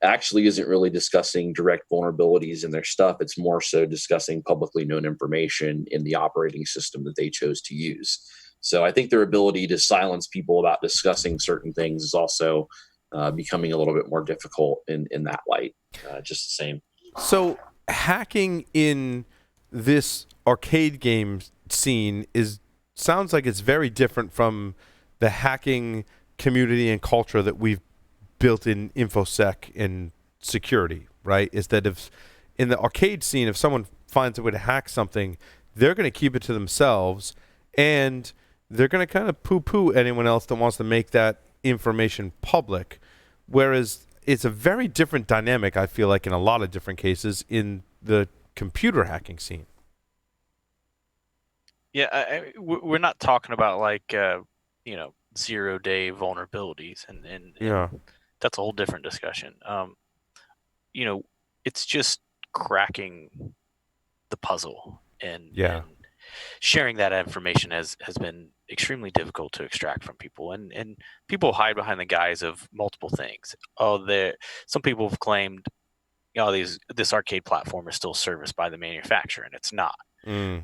actually isn't really discussing direct vulnerabilities in their stuff. It's more so discussing publicly known information in the operating system that they chose to use. So I think their ability to silence people about discussing certain things is also becoming a little bit more difficult in that light. Just the same. So hacking in this arcade game scene sounds like it's very different from the hacking community and culture that we've built in InfoSec and security, right? Is that if in the arcade scene, if someone finds a way to hack something, they're going to keep it to themselves, and they're going to kind of poo-poo anyone else that wants to make that information public. Whereas it's a very different dynamic, I feel like, in a lot of different cases in the computer hacking scene. Yeah, we're not talking about like 0-day vulnerabilities, and Yeah. that's a whole different discussion. It's just cracking the puzzle, and sharing that information has been extremely difficult to extract from people, and people hide behind the guise of multiple things. Some people have claimed, this arcade platform is still serviced by the manufacturer, and it's not.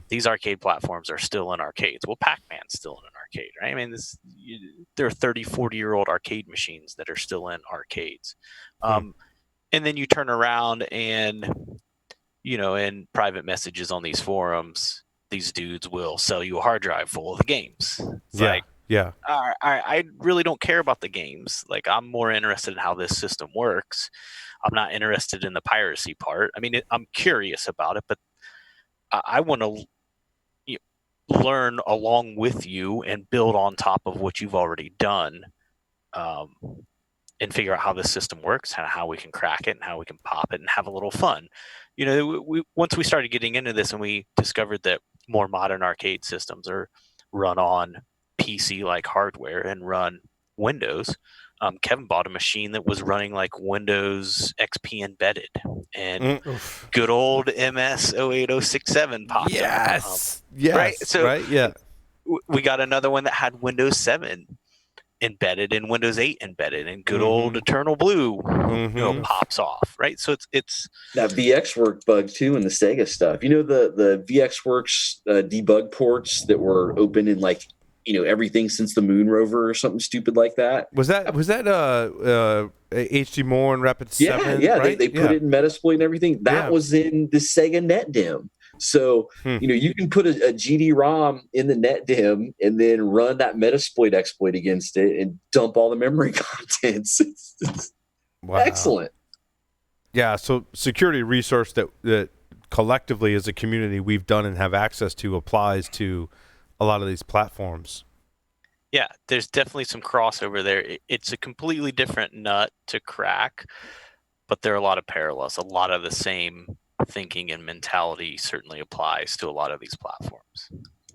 These arcade platforms are still in arcades. Well, Pac-Man's still in an arcade, right? I mean, there are 30, 40-year-old arcade machines that are still in arcades. And then you turn around and, in private messages on these forums, these dudes will sell you a hard drive full of the games. It's I really don't care about the games. Like, I'm more interested in how this system works. I'm not interested in the piracy part. I mean, I'm curious about it, but I want to learn along with you and build on top of what you've already done, and figure out how this system works and how we can crack it and how we can pop it and have a little fun. Once we started getting into this and we discovered that more modern arcade systems are run on PC-like hardware and run Windows, Kevin bought a machine that was running like Windows XP embedded, and good old MS 08067 popped up. Right? So right, yeah. We got another one that had Windows 7 embedded and Windows 8 embedded, and good old Eternal Blue pops off, right? So it's that VxWorks bug too in the Sega stuff. The VxWorks debug ports that were open in like everything since the Moon rover or something stupid like that. Was that HD Moore and Rapid 7? Yeah, right? They put it in Metasploit and everything. That was in the Sega NetDim. So, you can put a GD-ROM in the NetDim and then run that Metasploit exploit against it and dump all the memory contents. It's excellent. Yeah, so security research that collectively as a community we've done and have access to applies to a lot of these platforms. Yeah, there's definitely some crossover there. It's a completely different nut to crack, but there are a lot of parallels. A lot of the same thinking and mentality certainly applies to a lot of these platforms.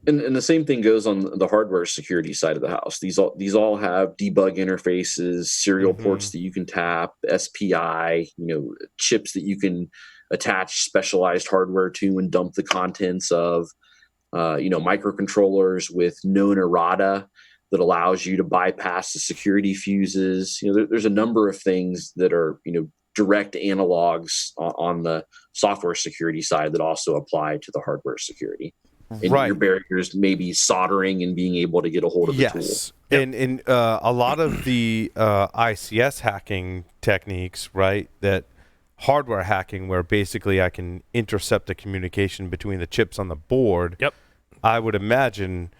And the same thing goes on the hardware security side of the house. These all have debug interfaces, serial ports that you can tap, SPI, chips that you can attach specialized hardware to and dump the contents of, microcontrollers with known errata that allows you to bypass the security fuses. There's a number of things that are, direct analogs on the software security side that also apply to the hardware security. And your barriers maybe soldering and being able to get a hold of the tool. And a lot of the ICS hacking techniques, right, that hardware hacking where basically I can intercept the communication between the chips on the board, I would imagine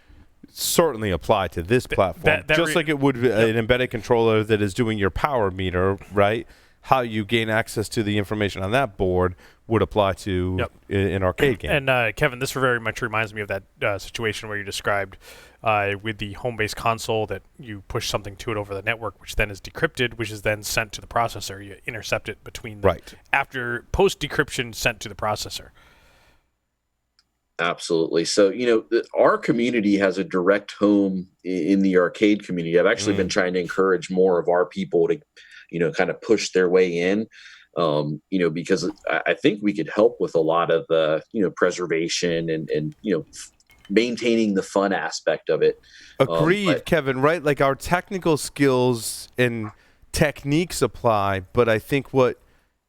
certainly apply to this platform. Just like it would an embedded controller that is doing your power meter, right? How you gain access to the information on that board would apply to an arcade game. And Kevin, this very much reminds me of that situation where you described with the home-based console that you push something to it over the network, which then is decrypted, which is then sent to the processor. You intercept it between them. After post-decryption sent to the processor. Absolutely. So, our community has a direct home in the arcade community. I've actually been trying to encourage more of our people to, kind of push their way in. Because I think we could help with a lot of the, preservation and maintaining the fun aspect of it. Agreed, Kevin, right? Like our technical skills and techniques apply, but I think what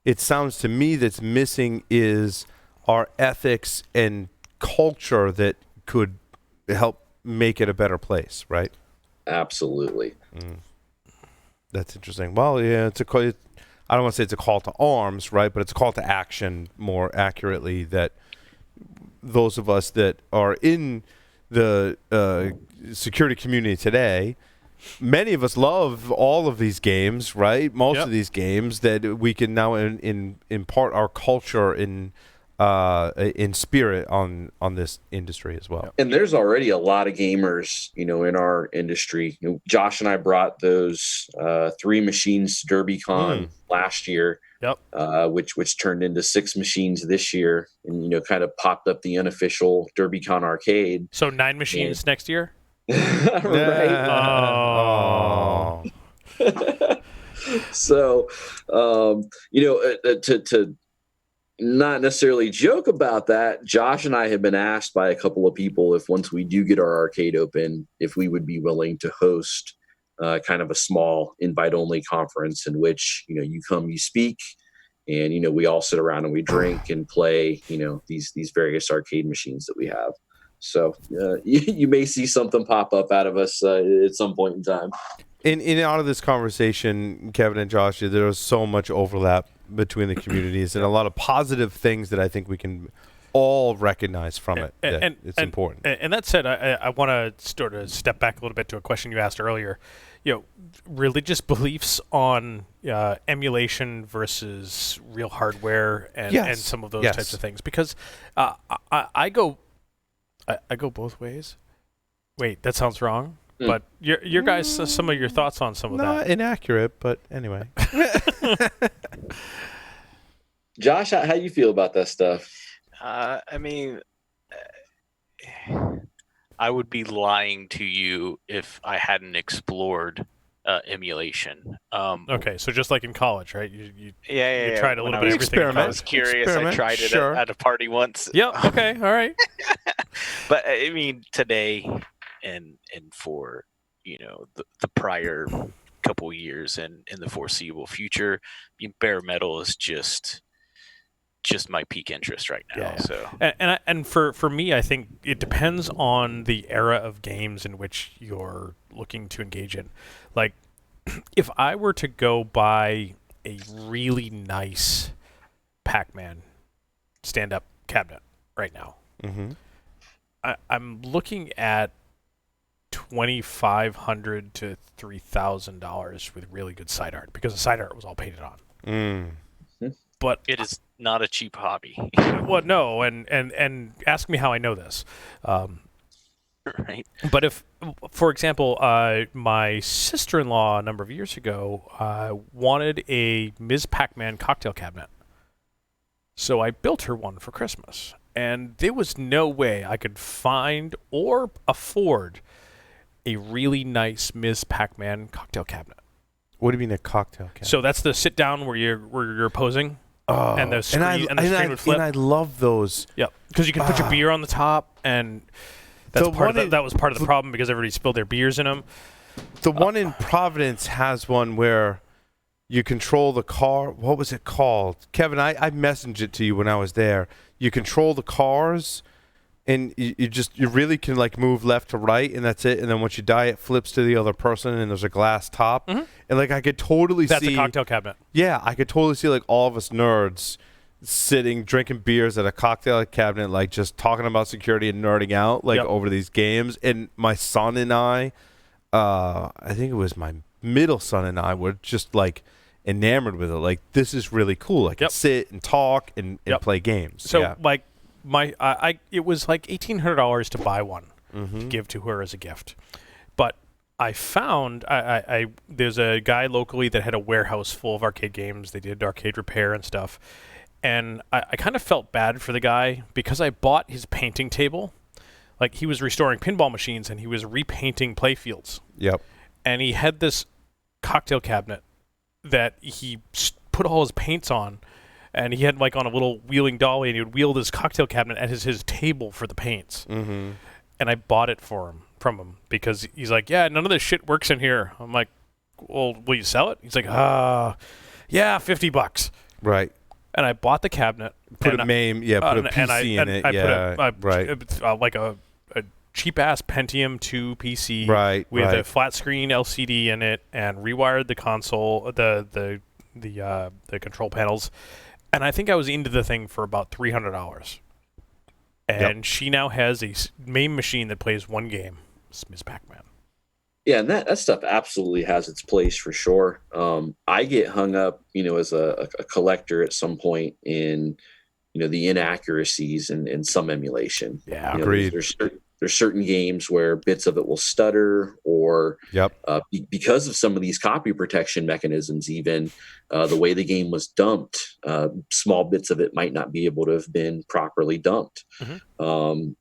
it sounds to me that's missing is our ethics and culture that could help make it a better place, right? Absolutely. That's interesting. Well, yeah, I don't want to say it's a call to arms, right? But it's a call to action more accurately, that those of us that are in the security community today, many of us love all of these games, right? Most of these games, that we can now impart our culture in spirit on this industry as well. And there's already a lot of gamers, in our industry. Josh and I brought those 3 machines to DerbyCon last year, which turned into 6 machines this year, and kind of popped up the unofficial DerbyCon arcade. So 9 machines next year. Right. Oh. So, to not necessarily joke about that, Josh and I have been asked by a couple of people if once we do get our arcade open, if we would be willing to host kind of a small invite-only conference in which, you come, you speak, and, we all sit around and we drink and play, these various arcade machines that we have. So you may see something pop up out of us at some point in time. In out of this conversation, Kevin and Josh, there was so much overlap between the communities and a lot of positive things that I think we can all recognize from it. It's important. And that said, I want to sort of step back a little bit to a question you asked earlier. Religious beliefs on emulation versus real hardware and some of those types of things. Because I go both ways. Wait, that sounds wrong. But your guys, some of your thoughts on some of that. Not inaccurate, but anyway. Josh, how you feel about that stuff? I mean, I would be lying to you if I hadn't explored emulation. Okay, so just like in college, right? You yeah. tried a little bit of everything. I was curious. I tried it at a party once. Yeah. Okay. All right. But I mean, today and for the prior couple years and in the foreseeable future, bare metal is just my peak interest right now. Yeah. So and for me, I think it depends on the era of games in which you're looking to engage in. Like, if I were to go buy a really nice Pac-Man stand-up cabinet right now, I'm looking at $2,500 to $3,000 with really good side art, because the side art was all painted on. But it is not a cheap hobby. Well, no, and ask me how I know this. Right. But if, for example, my sister-in-law a number of years ago wanted a Ms. Pac-Man cocktail cabinet, so I built her one for Christmas, and there was no way I could find or afford a really nice Ms. Pac-Man cocktail cabinet. What do you mean a cocktail cabinet? So that's the sit down where you're posing. And the screen, would flip. And I love those. Yeah, because you can put your beer on the top, and that's that was part of the problem, because everybody spilled their beers in them. The one in Providence has one where you control the car. What was it called? Kevin, I messaged it to you when I was there. You control the cars, and you really can like move left to right, and that's it. And then once you die, it flips to the other person, and there's a glass top. And like I could totally see that's a cocktail cabinet. Yeah, I could totally see like all of us nerds sitting drinking beers at a cocktail cabinet, like just talking about security and nerding out like over these games. And my son and I think it was my middle son and I were just like enamored with it. Like, this is really cool. I can sit and talk and play games. So like it was like $1,800 to buy one to give to her as a gift. But I found there's a guy locally that had a warehouse full of arcade games. They did arcade repair and stuff. And I kind of felt bad for the guy, because I bought his painting table. Like, he was restoring pinball machines and he was repainting playfields. Yep. And he had this cocktail cabinet that he put all his paints on, and he had like on a little wheeling dolly, and he would wheel this cocktail cabinet at his table for the paints. Mm-hmm. And I bought it from him because he's like, yeah, none of this shit works in here. I'm like, well, will you sell it? He's like, yeah, $50. Right. And I bought the cabinet. Put a PC in it. Like a cheap ass Pentium 2 PC with a flat screen LCD in it, and rewired the console, the control panels, and I think I was into the thing for about $300. And she now has a main machine that plays one game, Ms. Pac-Man. Yeah, and that stuff absolutely has its place for sure. I get hung up, as a collector at some point in, the inaccuracies in some emulation. Yeah, agreed. There's certain games where bits of it will stutter, or because of some of these copy protection mechanisms, even the way the game was dumped, small bits of it might not be able to have been properly dumped. Mm-hmm. And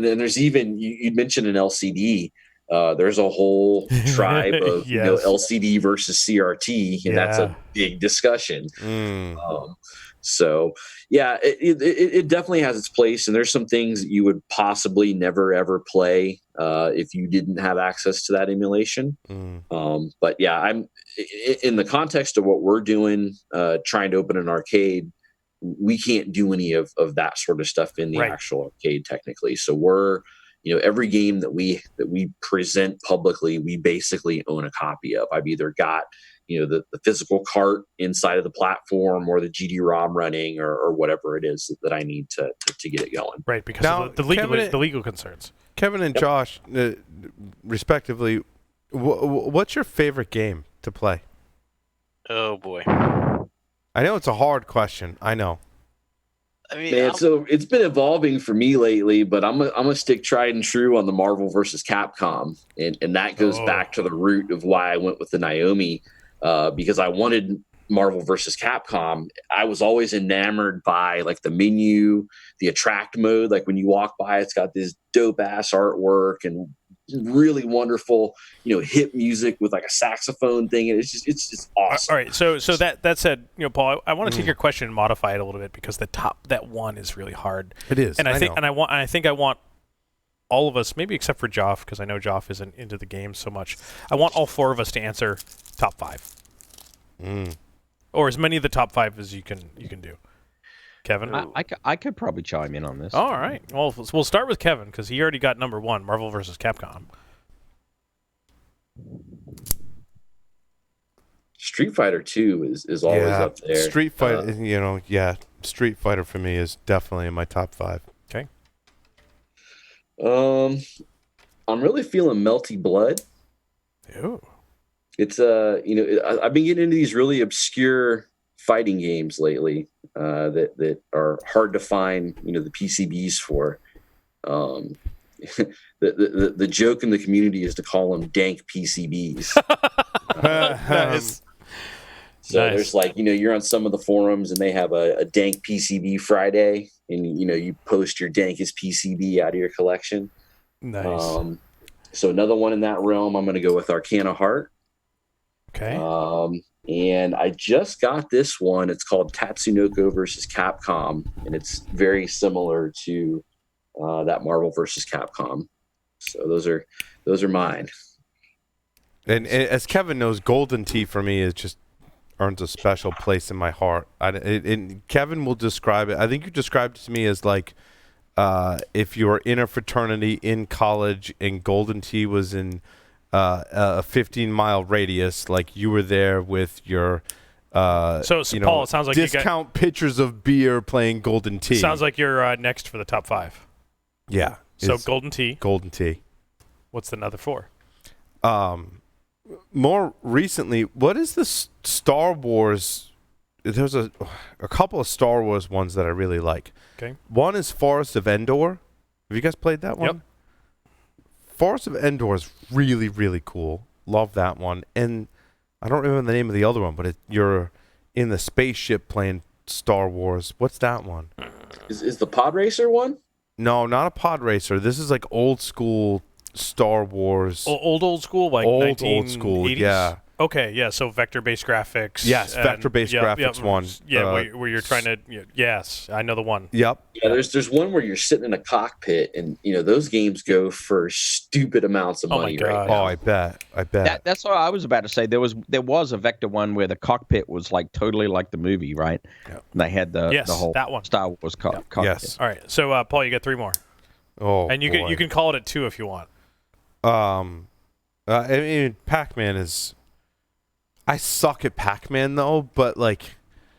then there's even, you mentioned an LCD. There's a whole tribe of LCD versus CRT, and that's a big discussion. It definitely has its place, and there's some things that you would possibly never ever play if you didn't have access to that emulation. But yeah, I'm in the context of what we're doing, trying to open an arcade. We can't do any of that sort of stuff in the actual arcade technically. So we're every game that we present publicly, we basically own a copy of. I've either got the physical cart inside of the platform, or the GD-ROM running, or whatever it is that I need to get it going. Right, because of the legal concerns. Kevin and Josh, respectively, what's your favorite game to play? Oh boy, I know it's a hard question. I know. I mean, man, so it's been evolving for me lately, but I'm gonna stick tried and true on the Marvel versus Capcom, and that goes back to the root of why I went with the Naomi, because I wanted Marvel versus Capcom. I was always enamored by like the menu, the attract mode. Like when you walk by, it's got this dope ass artwork and really wonderful, hip music with like a saxophone thing, and it's just awesome. All right, so that said, Paul, I want to take your question and modify it a little bit, because that one is really hard. It is, and I think I want all of us, maybe except for Joff, because I know Joff isn't into the game so much. I want all four of us to answer top 5, or as many of the top 5 as you can do. Kevin? I could probably chime in on this. All right. Well, we'll start with Kevin, because he already got number 1, Marvel vs. Capcom. Street Fighter 2 is always up there. Street Fighter, Street Fighter for me is definitely in my top 5. Okay. I'm really feeling Melty Blood. Ooh. It's I've been getting into these really obscure fighting games lately that are hard to find the PCBs for. The joke in the community is to call them dank PCBs. Nice. There's like you're on some of the forums and they have a dank PCB Friday, and you post your dankest PCB out of your collection. Nice. So another one in that realm, I'm going to go with Arcana Heart. Okay. And I just got this one. It's called Tatsunoko versus Capcom, and it's very similar to that Marvel versus Capcom. So those are mine. And as Kevin knows, Golden Tee for me is just earns a special place in my heart. And Kevin will describe it. I think you described it to me as like if you were in a fraternity in college and Golden Tee was in a 15-mile radius, like you were there with your Paul, it sounds like discount pitchers of beer playing Golden Tee. Sounds like you're next for the top 5. Yeah. So Golden Tee. Golden Tee. What's the another 4? More recently, what is the Star Wars? There's a couple of Star Wars ones that I really like. Okay. One is Forest of Endor. Have you guys played that one? Yep. Forest of Endor is really, really cool. Love that one. And I don't remember the name of the other one, but you're in the spaceship playing Star Wars. What's that one? Is the Pod Racer one? No, not a pod racer. This is like old school Star Wars. Old school, like old 1980s? school. Yeah. Okay, yeah. So vector-based graphics. Yes, and- vector-based graphics one. Yeah, where you're trying to. Yes, I know the one. Yep. Yeah, there's one where you're sitting in a cockpit, and those games go for stupid amounts of Oh my money right God. now. Oh, I bet. That's what I was about to say. There was a Vector one where the cockpit was like totally like the movie, right? Yeah. And they had the whole that one. Star Wars cockpit. Yes. All right. So Paul, you got 3 more, Oh, and you can call it at 2 if you want. I mean, Pac-Man is. I suck at Pac-Man though, but like.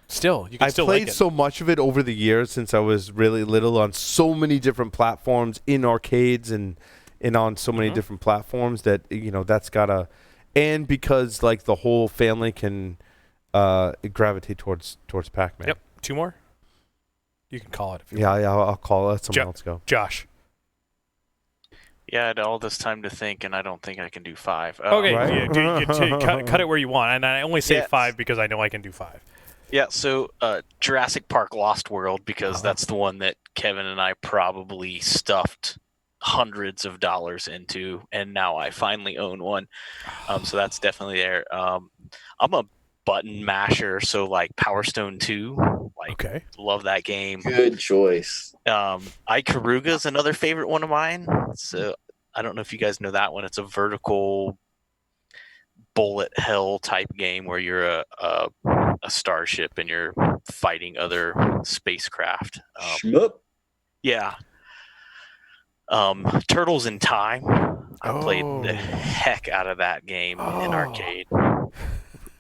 Still, you can I've still played like it. so much of it over the years since I was really little on so many different platforms in arcades and on so many different platforms that that's gotta, and because like the whole family can gravitate towards Pac-Man. Yep. 2 more. You can call it if you Yeah, want. I'll call it. Someone else go. Josh. Yeah, I had all this time to think, and I don't think I can do 5. Okay. Right. Yeah, cut it where you want, and I only say Yes. 5 because I know I can do 5. Yeah, so Jurassic Park Lost World, because that's the one that Kevin and I probably stuffed hundreds of dollars into, and now I finally own one. So that's definitely there. I'm a button masher, so like Power Stone 2, like Okay. love that game. Good choice. Ikaruga is another favorite one of mine. So I don't know if you guys know that one. It's a vertical bullet hell type game where you're a starship and you're fighting other spacecraft. Shmup. Yeah. Turtles in Time. I played the heck out of that game in arcade.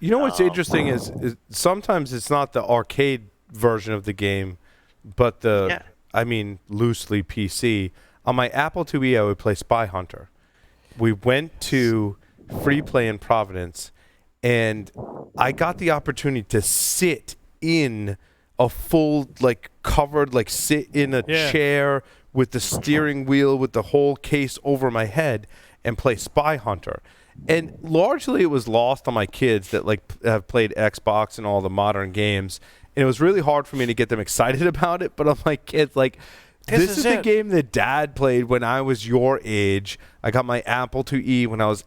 You know what's interesting is sometimes it's not the arcade version of the game, but loosely PC. On my Apple IIe, I would play Spy Hunter. We went to Free Play in Providence, and I got the opportunity to sit in a full, sit in a chair with the steering wheel with the whole case over my head and play Spy Hunter. And largely it was lost on my kids that have played Xbox and all the modern games. And it was really hard for me to get them excited about it. But I'm like, kids, this is the game that Dad played when I was your age. I got my Apple IIe when I was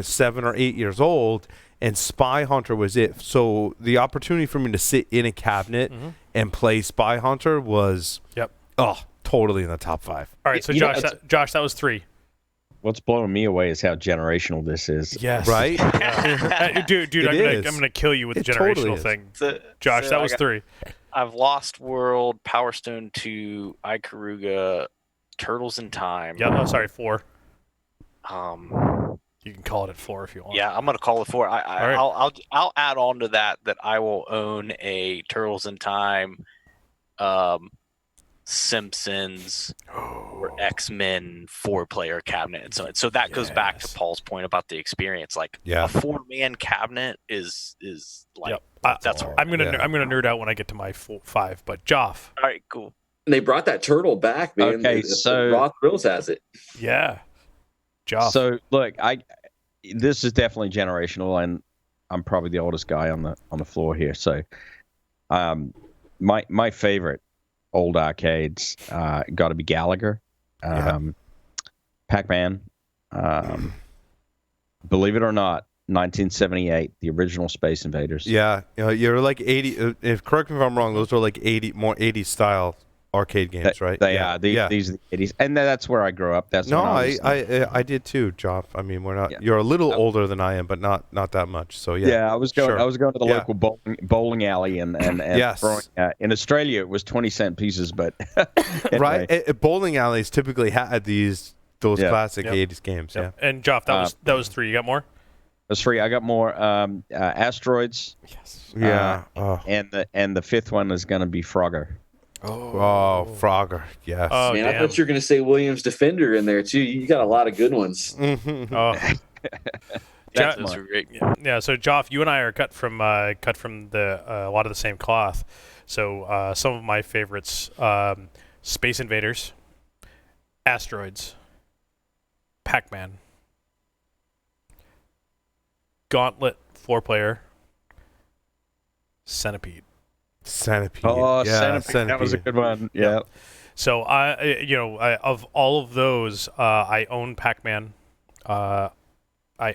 7 or 8 years old, and Spy Hunter was it. So the opportunity for me to sit in a cabinet and play Spy Hunter was totally in the top 5. All right. So Josh, that was 3. What's blowing me away is how generational this is. Yes. Right? Dude, I'm gonna kill you with the generational totally thing. So, Josh, so that I was got- 3. I've Lost World, Power Stone 2, Ikaruga, Turtles in Time. Yeah. Oh, sorry, 4. Um, You can call it at 4 if you want. yeah, I'm gonna call it 4. right. I'll add on to that I will own a Turtles in Time, Simpsons, or X-Men 4-player cabinet, and so that goes back to Paul's point about the experience. Like a 4-man cabinet is like that's I'm gonna nerd out when I get to my 5. But Joff. all right, cool. And they brought that turtle back, man. Okay, so- Raw Thrills has it. Yeah. Joff. So look, this is definitely generational, and I'm probably the oldest guy on the floor here. So, my favorite old arcades got to be Gallagher, Pac-Man. Believe it or not, 1978, the original Space Invaders. Yeah, you're like 80. Correct me if I'm wrong. Those are like 80 style arcade games, right? They are. These are the 80s, and that's where I grew up. That's no, when I did too, Joff. I mean, we're not. Yeah. You're a little older than I am, but not that much. So yeah. Yeah, I was going to the local bowling alley and yes. throwing, in Australia it was 20-cent pieces, but anyway. Right. Bowling alleys typically had those classic 80s games. Yep. Yeah. And Joff, that was 3. You got more? That's 3. I got more. Asteroids. Yes. Yeah. And the 5th one is going to be Frogger. Oh, Frogger. Yes. Oh, Man, damn. I thought you were going to say Williams Defender in there too. You got a lot of good ones. Oh. Those are great. Yeah. So Joff, you and I are cut from the a lot of the same cloth. So some of my favorites: Space Invaders, Asteroids, Pac-Man, Gauntlet 4-player, Centipede. Oh, yeah, Centipede. That was a good one. Yeah. So of all of those, I own Pac-Man. I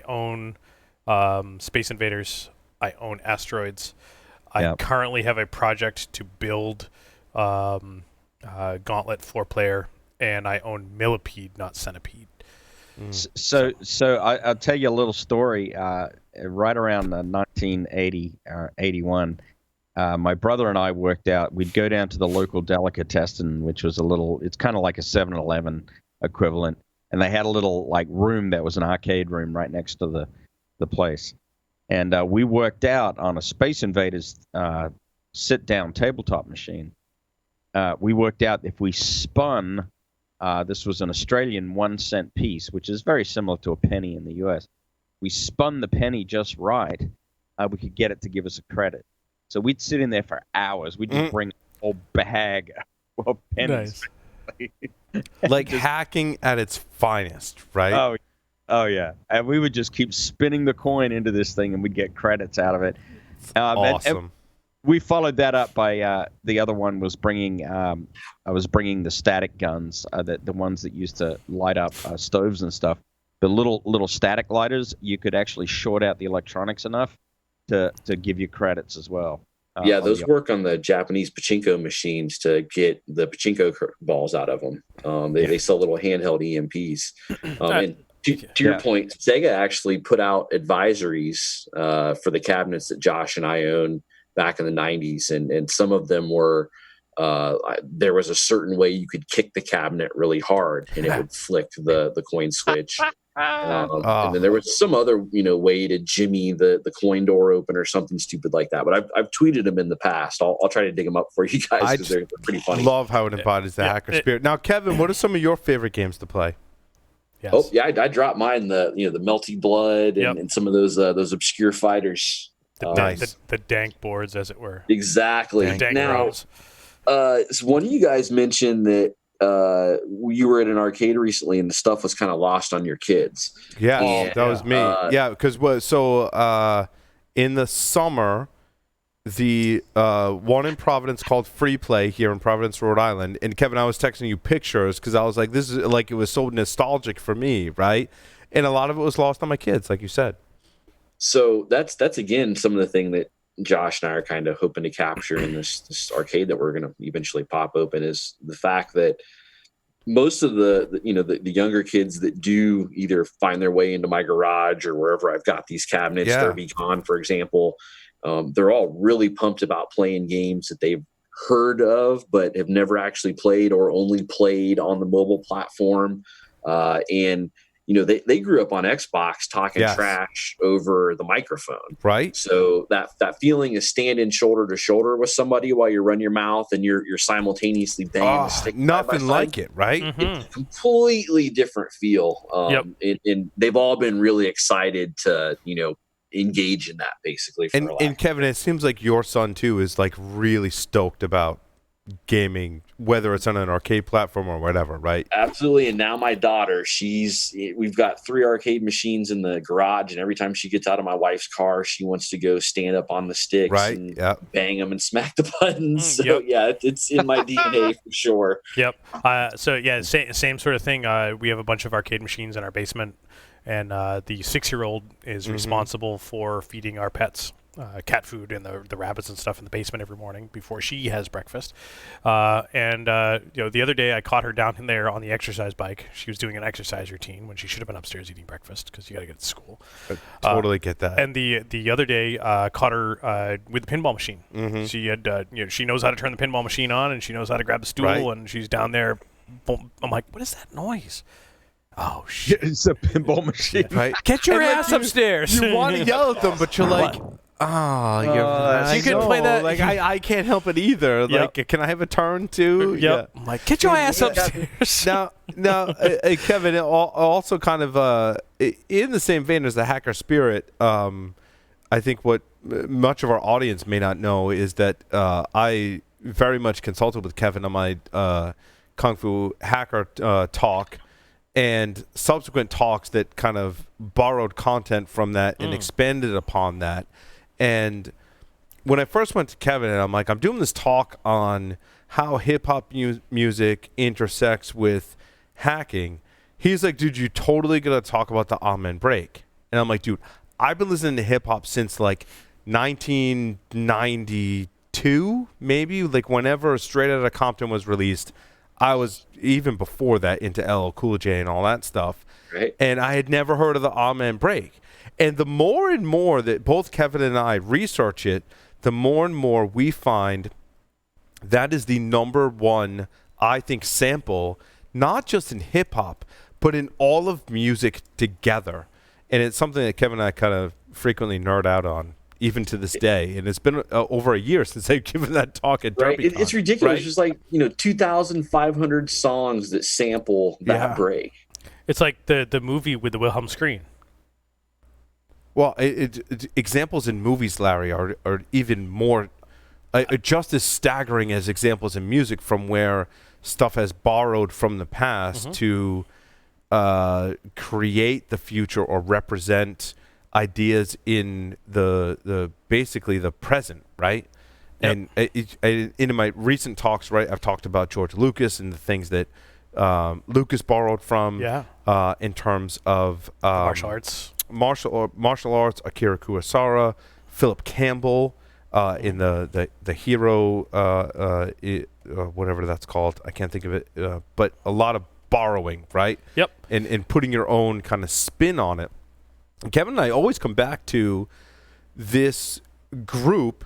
own Space Invaders. I own Asteroids. I Yep. currently have a project to build Gauntlet 4-player, and I own Millipede, not Centipede. So I'll tell you a little story. Right around 1980 or 81, my brother and I worked out we'd go down to the local delicatessen, which was it's kind of like a 7-Eleven equivalent, and they had a little like room that was an arcade room right next to the place. And we worked out on a Space Invaders sit-down tabletop machine. We worked out if we spun, this was an Australian 1-cent piece, which is very similar to a penny in the US. We spun the penny just right, we could get it to give us a credit. So we'd sit in there for hours. We'd just bring a whole bag of pennies. Like hacking at its finest, right? Oh yeah, and we would just keep spinning the coin into this thing, and we'd get credits out of it. Awesome. And we followed that up by the other one was bringing. I was bringing the static guns, the ones that used to light up stoves and stuff. The little static lighters, you could actually short out the electronics enough to give you credits as well. Yeah, those work on the Japanese pachinko machines to get the pachinko balls out of them. They sell little handheld EMPs. And to your point, Sega actually put out advisories for the cabinets that Josh and I owned back in the 90s. And some of them were, there was a certain way you could kick the cabinet really hard and it would flick the coin switch. And then there was some other, way to jimmy the coin door open or something stupid like that. But I've tweeted them in the past. I'll try to dig them up for you guys because they're pretty funny. Love how it embodies the hacker spirit. Now, Kevin, what are some of your favorite games to play? Yes. Oh yeah, I dropped mine. The Melty Blood and some of those obscure fighters. The dank boards, as it were. Exactly. Dank now, rolls. So one of you guys mentioned that you were at an arcade recently and the stuff was kind of lost on your kids. Yeah, that was me. Because in the summer, the one in Providence called Free Play here in Providence, Rhode Island, and Kevin, I was texting you pictures because I was like, this is like, it was so nostalgic for me, right? And a lot of it was lost on my kids, like you said. So that's again some of the thing that Josh and I are kind of hoping to capture in this arcade that we're going to eventually pop open is the fact that most of the younger kids that do either find their way into my garage or wherever I've got these cabinets, Derby-Con, for example, they're all really pumped about playing games that they've heard of but have never actually played or only played on the mobile platform. And they grew up on Xbox talking trash over the microphone. Right. So that feeling of standing shoulder to shoulder with somebody while you run your mouth and you're simultaneously banging the stick. Nothing like it, right? Mm-hmm. It's a completely different feel. And they've all been really excited to, engage in that basically. And Kevin, it seems like your son too is like really stoked about gaming, whether it's on an arcade platform or whatever, right? Absolutely. And now my daughter, we've got 3 arcade machines in the garage, and every time she gets out of my wife's car, she wants to go stand up on the sticks and bang them and smack the buttons. So it's in my DNA for sure. Yep. Same sort of thing. We have a bunch of arcade machines in our basement, and the 6-year-old is responsible for feeding our pets cat food and the rabbits and stuff in the basement every morning before she has breakfast. The other day I caught her down in there on the exercise bike. She was doing an exercise routine when she should have been upstairs eating breakfast because you got to get to school. I totally get that. And the other day caught her with the pinball machine. Mm-hmm. She had she knows how to turn the pinball machine on and she knows how to grab the stool and she's down there. I'm like, what is that noise? Oh shit! It's a pinball machine. Right? Get your ass upstairs. You want to yell at them, but you're like, you can play that. Like I can't help it either. Like, can I have a turn too? Yep. Yeah. I'm like, get your ass upstairs. Now, Kevin, also kind of in the same vein as the hacker spirit. I think what much of our audience may not know is that I very much consulted with Kevin on my Kung Fu Hacker talk. And subsequent talks that kind of borrowed content from that and expanded upon that. And when I first went to Kevin, and I'm like, I'm doing this talk on how hip-hop music intersects with hacking. He's like, dude, you totally got to talk about the Amen break. And I'm like, dude, I've been listening to hip hop since like 1992, maybe, like whenever Straight Outta Compton was released. I was even before that into LL Cool J and all that stuff. Right. And I had never heard of the Amen Break. And the more and more that both Kevin and I research it, the more and more we find that is the number one, I think, sample, not just in hip hop, but in all of music together. And it's something that Kevin and I kind of frequently nerd out on, even to this day. And it's been over a year since they've given that talk at Right. DerbyCon. It's ridiculous. Right? It's just like, 2,500 songs that sample that break. It's like the movie with the Wilhelm Scream. Well, examples in movies, Larry, are even more, just as staggering as examples in music, from where stuff has borrowed from the past to create the future or represent ideas in the basically the present, right? Yep. And in my recent talks, right, I've talked about George Lucas and the things that Lucas borrowed from, in terms of martial arts. Martial arts, Akira Kurosawa, Philip Campbell, in the hero, whatever that's called. I can't think of it, but a lot of borrowing, right? Yep. And putting your own kind of spin on it. And Kevin and I always come back to this group,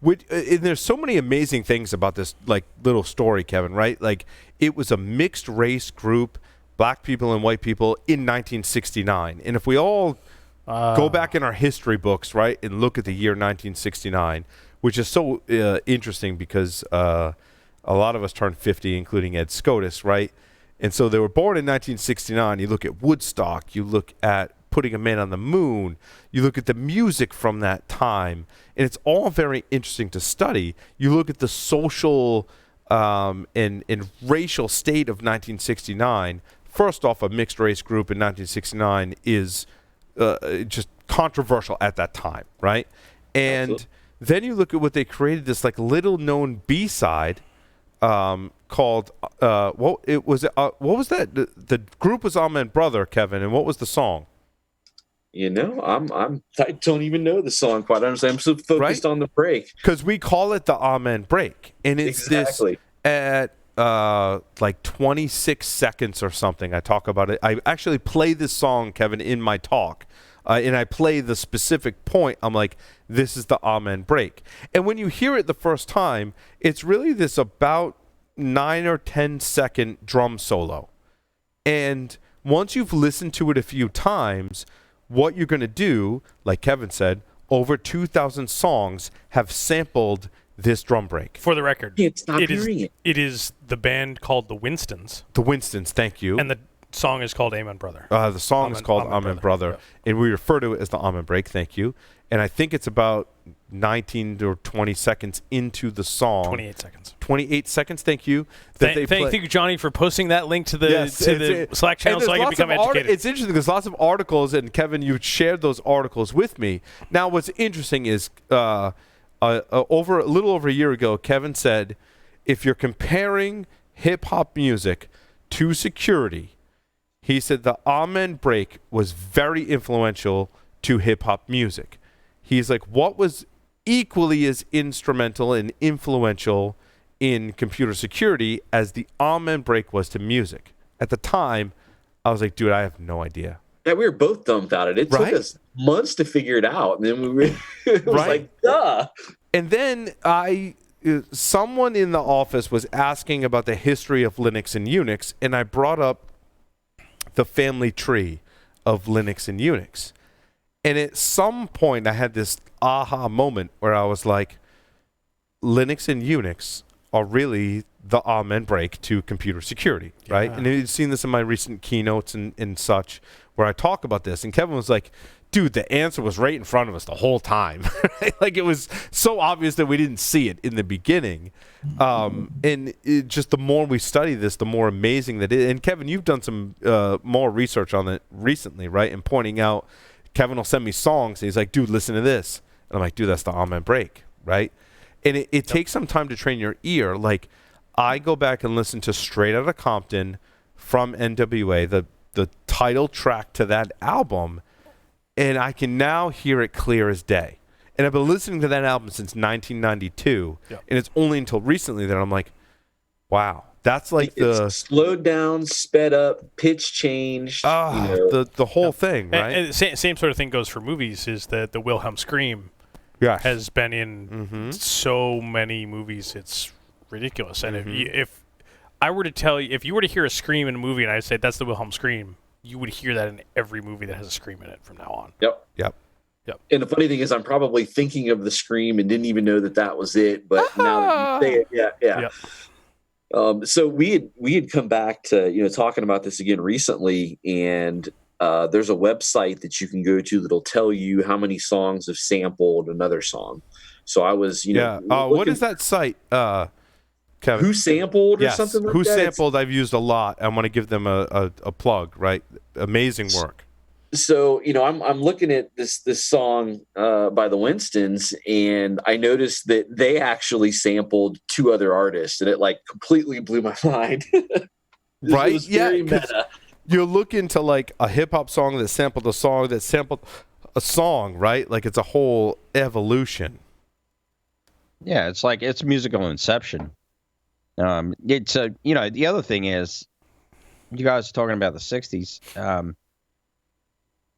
and there's so many amazing things about this, like, little story, Kevin, right? Like, it was a mixed race group, black people and white people, in 1969. And if we all go back in our history books, right, and look at the year 1969, which is so interesting because a lot of us turned 50, including Ed Scotus, right? And so they were born in 1969. You look at Woodstock, you look at putting a man on the moon, you look at the music from that time, and it's all very interesting to study. You look at the social and racial state of 1969. First off, a mixed race group in 1969 is just controversial at that time, right? And Absolutely. Then you look at what they created, this like little known B-side called what was that? The group was Amen Brother, Kevin, and what was the song? I don't even know the song quite honestly. I'm so focused on the break. Because we call it the Amen Break, and it's Exactly. this at like 26 seconds or something. I talk about it. I actually play this song, Kevin, in my talk, and I play the specific point. I'm like, this is the Amen Break. And when you hear it the first time, it's really this about 9 or 10 second drum solo. And once you've listened to it a few times, what you're going to do, like Kevin said, over 2,000 songs have sampled this drum break. For the record, Can't stop hearing it. It is the band called the Winstons. The Winstons, thank you. And the song is called Amen Brother. The song is called Amen Brother. Yep. And we refer to it as the Amen Break, thank you. And I think it's about 19 or 20 seconds into the song. 28 seconds. 28 seconds, thank you. Thank you, Johnny, for posting that link to the Slack channel so I can become educated. It's interesting. There's lots of articles, and Kevin, you shared those articles with me. Now, what's interesting is a little over a year ago, Kevin said, if you're comparing hip-hop music to security, he said the Amen Break was very influential to hip-hop music. He's like, what was equally as instrumental and influential in computer security as the Amen Break was to music? At the time, I was like, dude, I have no idea. Yeah, we were both dumbfounded. It took us months to figure it out. And then we were it was like, duh. And then someone in the office was asking about the history of Linux and Unix, and I brought up the family tree of Linux and Unix. And at some point, I had this aha moment where I was like, Linux and Unix are really the Amen Break to computer security, right? And you've seen this in my recent keynotes and such, where I talk about this. And Kevin was like, dude, the answer was right in front of us the whole time. Like, it was so obvious that we didn't see it in the beginning. And just the more we study this, the more amazing that it is. And Kevin, you've done some more research on it recently, right? And pointing out, Kevin will send me songs, and he's like, dude, listen to this. And I'm like, dude, that's the Amen Break, right? And it takes some time to train your ear. Like, I go back and listen to Straight Outta Compton from NWA, the title track to that album, and I can now hear it clear as day. And I've been listening to that album since 1992, and it's only until recently that I'm like, wow, that's like it's slowed down, sped up, pitch changed. The whole thing, right? And same sort of thing goes for movies. Is that the Wilhelm Scream has been in so many movies, it's ridiculous. And if I were to tell you, if you were to hear a scream in a movie, and I said that's the Wilhelm Scream, you would hear that in every movie that has a scream in it from now on. Yep. And the funny thing is, I'm probably thinking of the scream and didn't even know that was it. But now that you say it, yeah. So we had come back to talking about this again recently, and there's a website that you can go to that'll tell you how many songs have sampled another song. So I was what is that site? Kevin? Who Sampled or something like that? Who Sampled I've used a lot. I want to give them a plug, right? Amazing work. So, I'm looking at this song by the Winstons, and I noticed that they actually sampled 2 other artists, and it like completely blew my mind. Right? Very meta. You're looking to like a hip hop song that sampled a song that sampled a song, right? Like it's a whole evolution. Yeah, it's musical inception. It's the other thing is, you guys are talking about the '60s.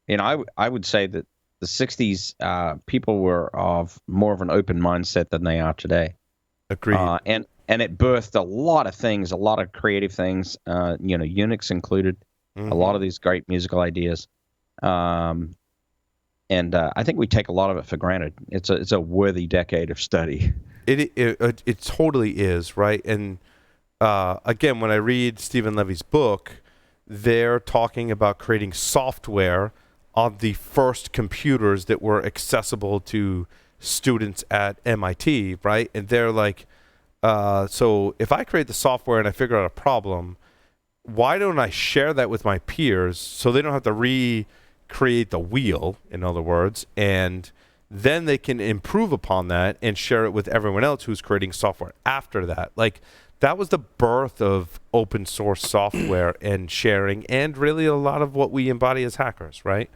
I would say that the '60s people were of more of an open mindset than they are today. Agreed. And it birthed a lot of things, a lot of creative things. Unix included, a lot of these great musical ideas. And I think we take a lot of it for granted. It's a worthy decade of study. It totally is, right? And again, when I read Stephen Levy's book, they're talking about creating software on the first computers that were accessible to students at MIT, right? And they're like, so if I create the software and I figure out a problem, why don't I share that with my peers so they don't have to recreate the wheel, in other words, and then they can improve upon that and share it with everyone else who's creating software after that. Like, that was the birth of open source software and sharing, and really a lot of what we embody as hackers, right?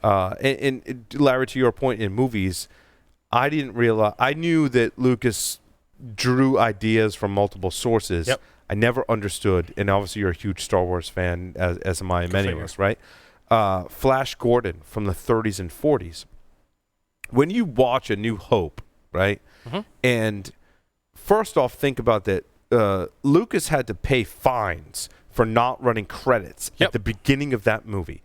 And Larry, to your point, in movies, I didn't realize, I knew that Lucas drew ideas from multiple sources. Yep. I never understood, and obviously you're a huge Star Wars fan, as am I, many of us, right? Flash Gordon from the 30s and 40s. When you watch A New Hope, right? And first off, think about that. Lucas had to pay fines for not running credits at the beginning of that movie.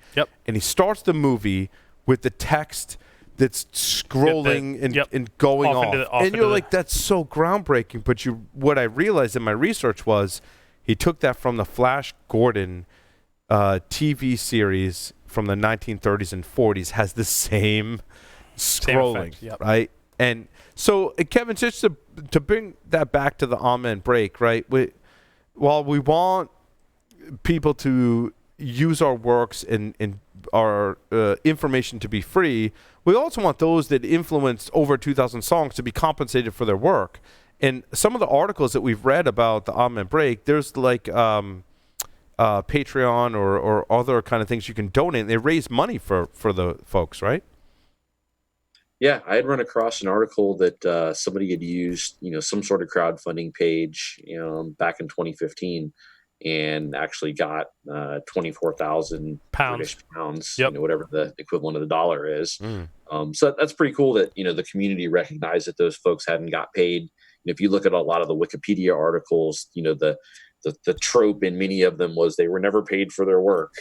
And he starts the movie with the text that's scrolling and going off. And you're like, that's so groundbreaking. But what I realized in my research was he took that from the Flash Gordon TV series from the 1930s and 40s, has the same scrolling, right? And so, Kevin, just to bring that back to the Amen break, right? While we want people to use our works and our information to be free, we also want those that influenced over 2,000 songs to be compensated for their work. And some of the articles that we've read about the Amen break, there's like Patreon or other kind of things you can donate. They raise money for the folks, right? Yeah, I had run across an article that somebody had used, some sort of crowdfunding page, back in 2015, and actually got 24,000 British pounds, whatever the equivalent of the dollar is. So that's pretty cool that the community recognized that those folks hadn't got paid. If you look at a lot of the Wikipedia articles, the trope in many of them was they were never paid for their work.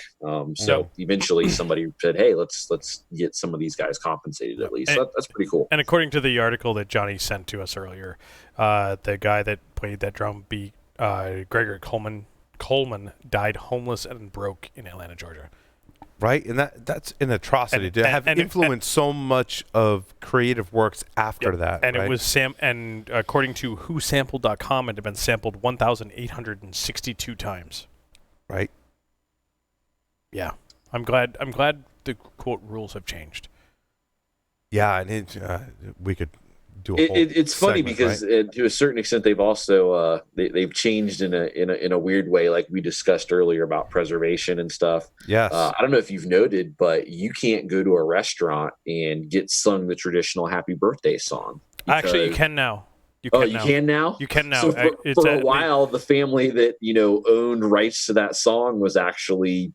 So eventually somebody said, hey, let's get some of these guys compensated at least. That's pretty cool. And according to the article that Johnny sent to us earlier, the guy that played that drum beat, Gregor Coleman, died homeless and broke in Atlanta, Georgia. Right, and that's an atrocity to have influenced so much of creative works after that. And right? it was and according to WhoSampled.com, it had been sampled 1,862 times. Right. Yeah, I'm glad the quote rules have changed. Yeah, and we could do a whole It's funny segment, because right? to a certain extent they've also they've changed in a weird way, like we discussed earlier about preservation and stuff. Yes. I don't know if you've noted, but you can't go to a restaurant and get sung the traditional "Happy Birthday" song. Actually, you can now. You can now. Can now. You can now. So for a while, the family that owned rights to that song was actually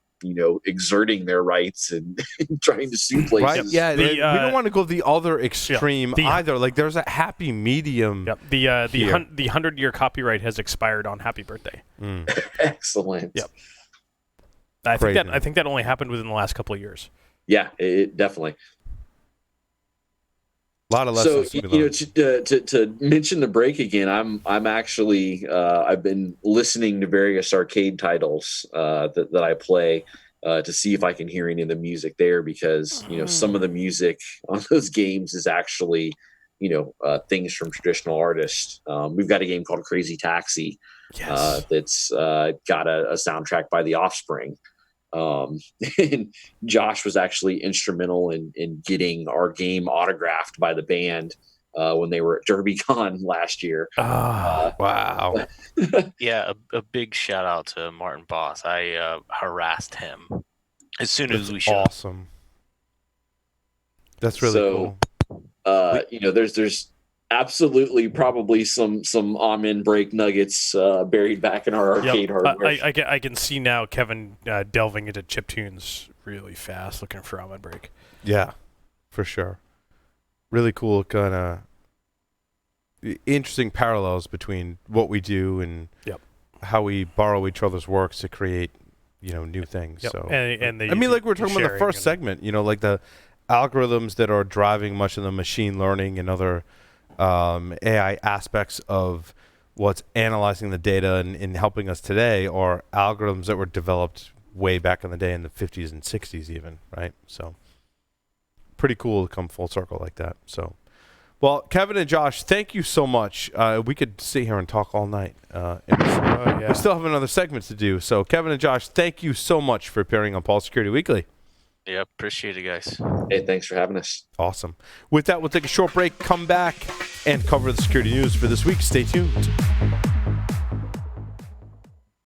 exerting their rights and trying to sue places. Right? Yeah, we don't want to go the other extreme either. Like there's a happy medium. Yep. The 100-year copyright has expired on "Happy Birthday." Excellent. Yep. I think that only happened within the last couple of years. Yeah, it definitely. A lot of lessons. So to mention the break again, I'm actually I've been listening to various arcade titles that I play to see if I can hear any of the music there, because some of the music on those games is actually things from traditional artists. We've got a game called Crazy Taxi that's got a soundtrack by The Offspring. And Josh was actually instrumental in getting our game autographed by the band when they were at DerbyCon last year. Wow. Yeah, a big shout out to Martin Boss. I harassed him as soon as we showed. Awesome. That's really cool. There's absolutely probably some Amen break nuggets buried back in our arcade hardware. I can see now Kevin delving into chiptunes really fast, looking for Amen break. Yeah, for sure. Really cool, kind of interesting parallels between what we do and how we borrow each other's works to create new things. Yep. So and like we were talking about the first segment, like the algorithms that are driving much of the machine learning and other AI aspects of what's analyzing the data and helping us today are algorithms that were developed way back in the day in the 50s and 60s even, right? So pretty cool to come full circle like that. So, well, Kevin and Josh, thank you so much. We could sit here and talk all night. We still have another segment to do. So Kevin and Josh, thank you so much for appearing on Paul Security Weekly. Yeah, appreciate it, guys. Hey, thanks for having us. Awesome. With that, we'll take a short break, come back, and cover the security news for this week. Stay tuned.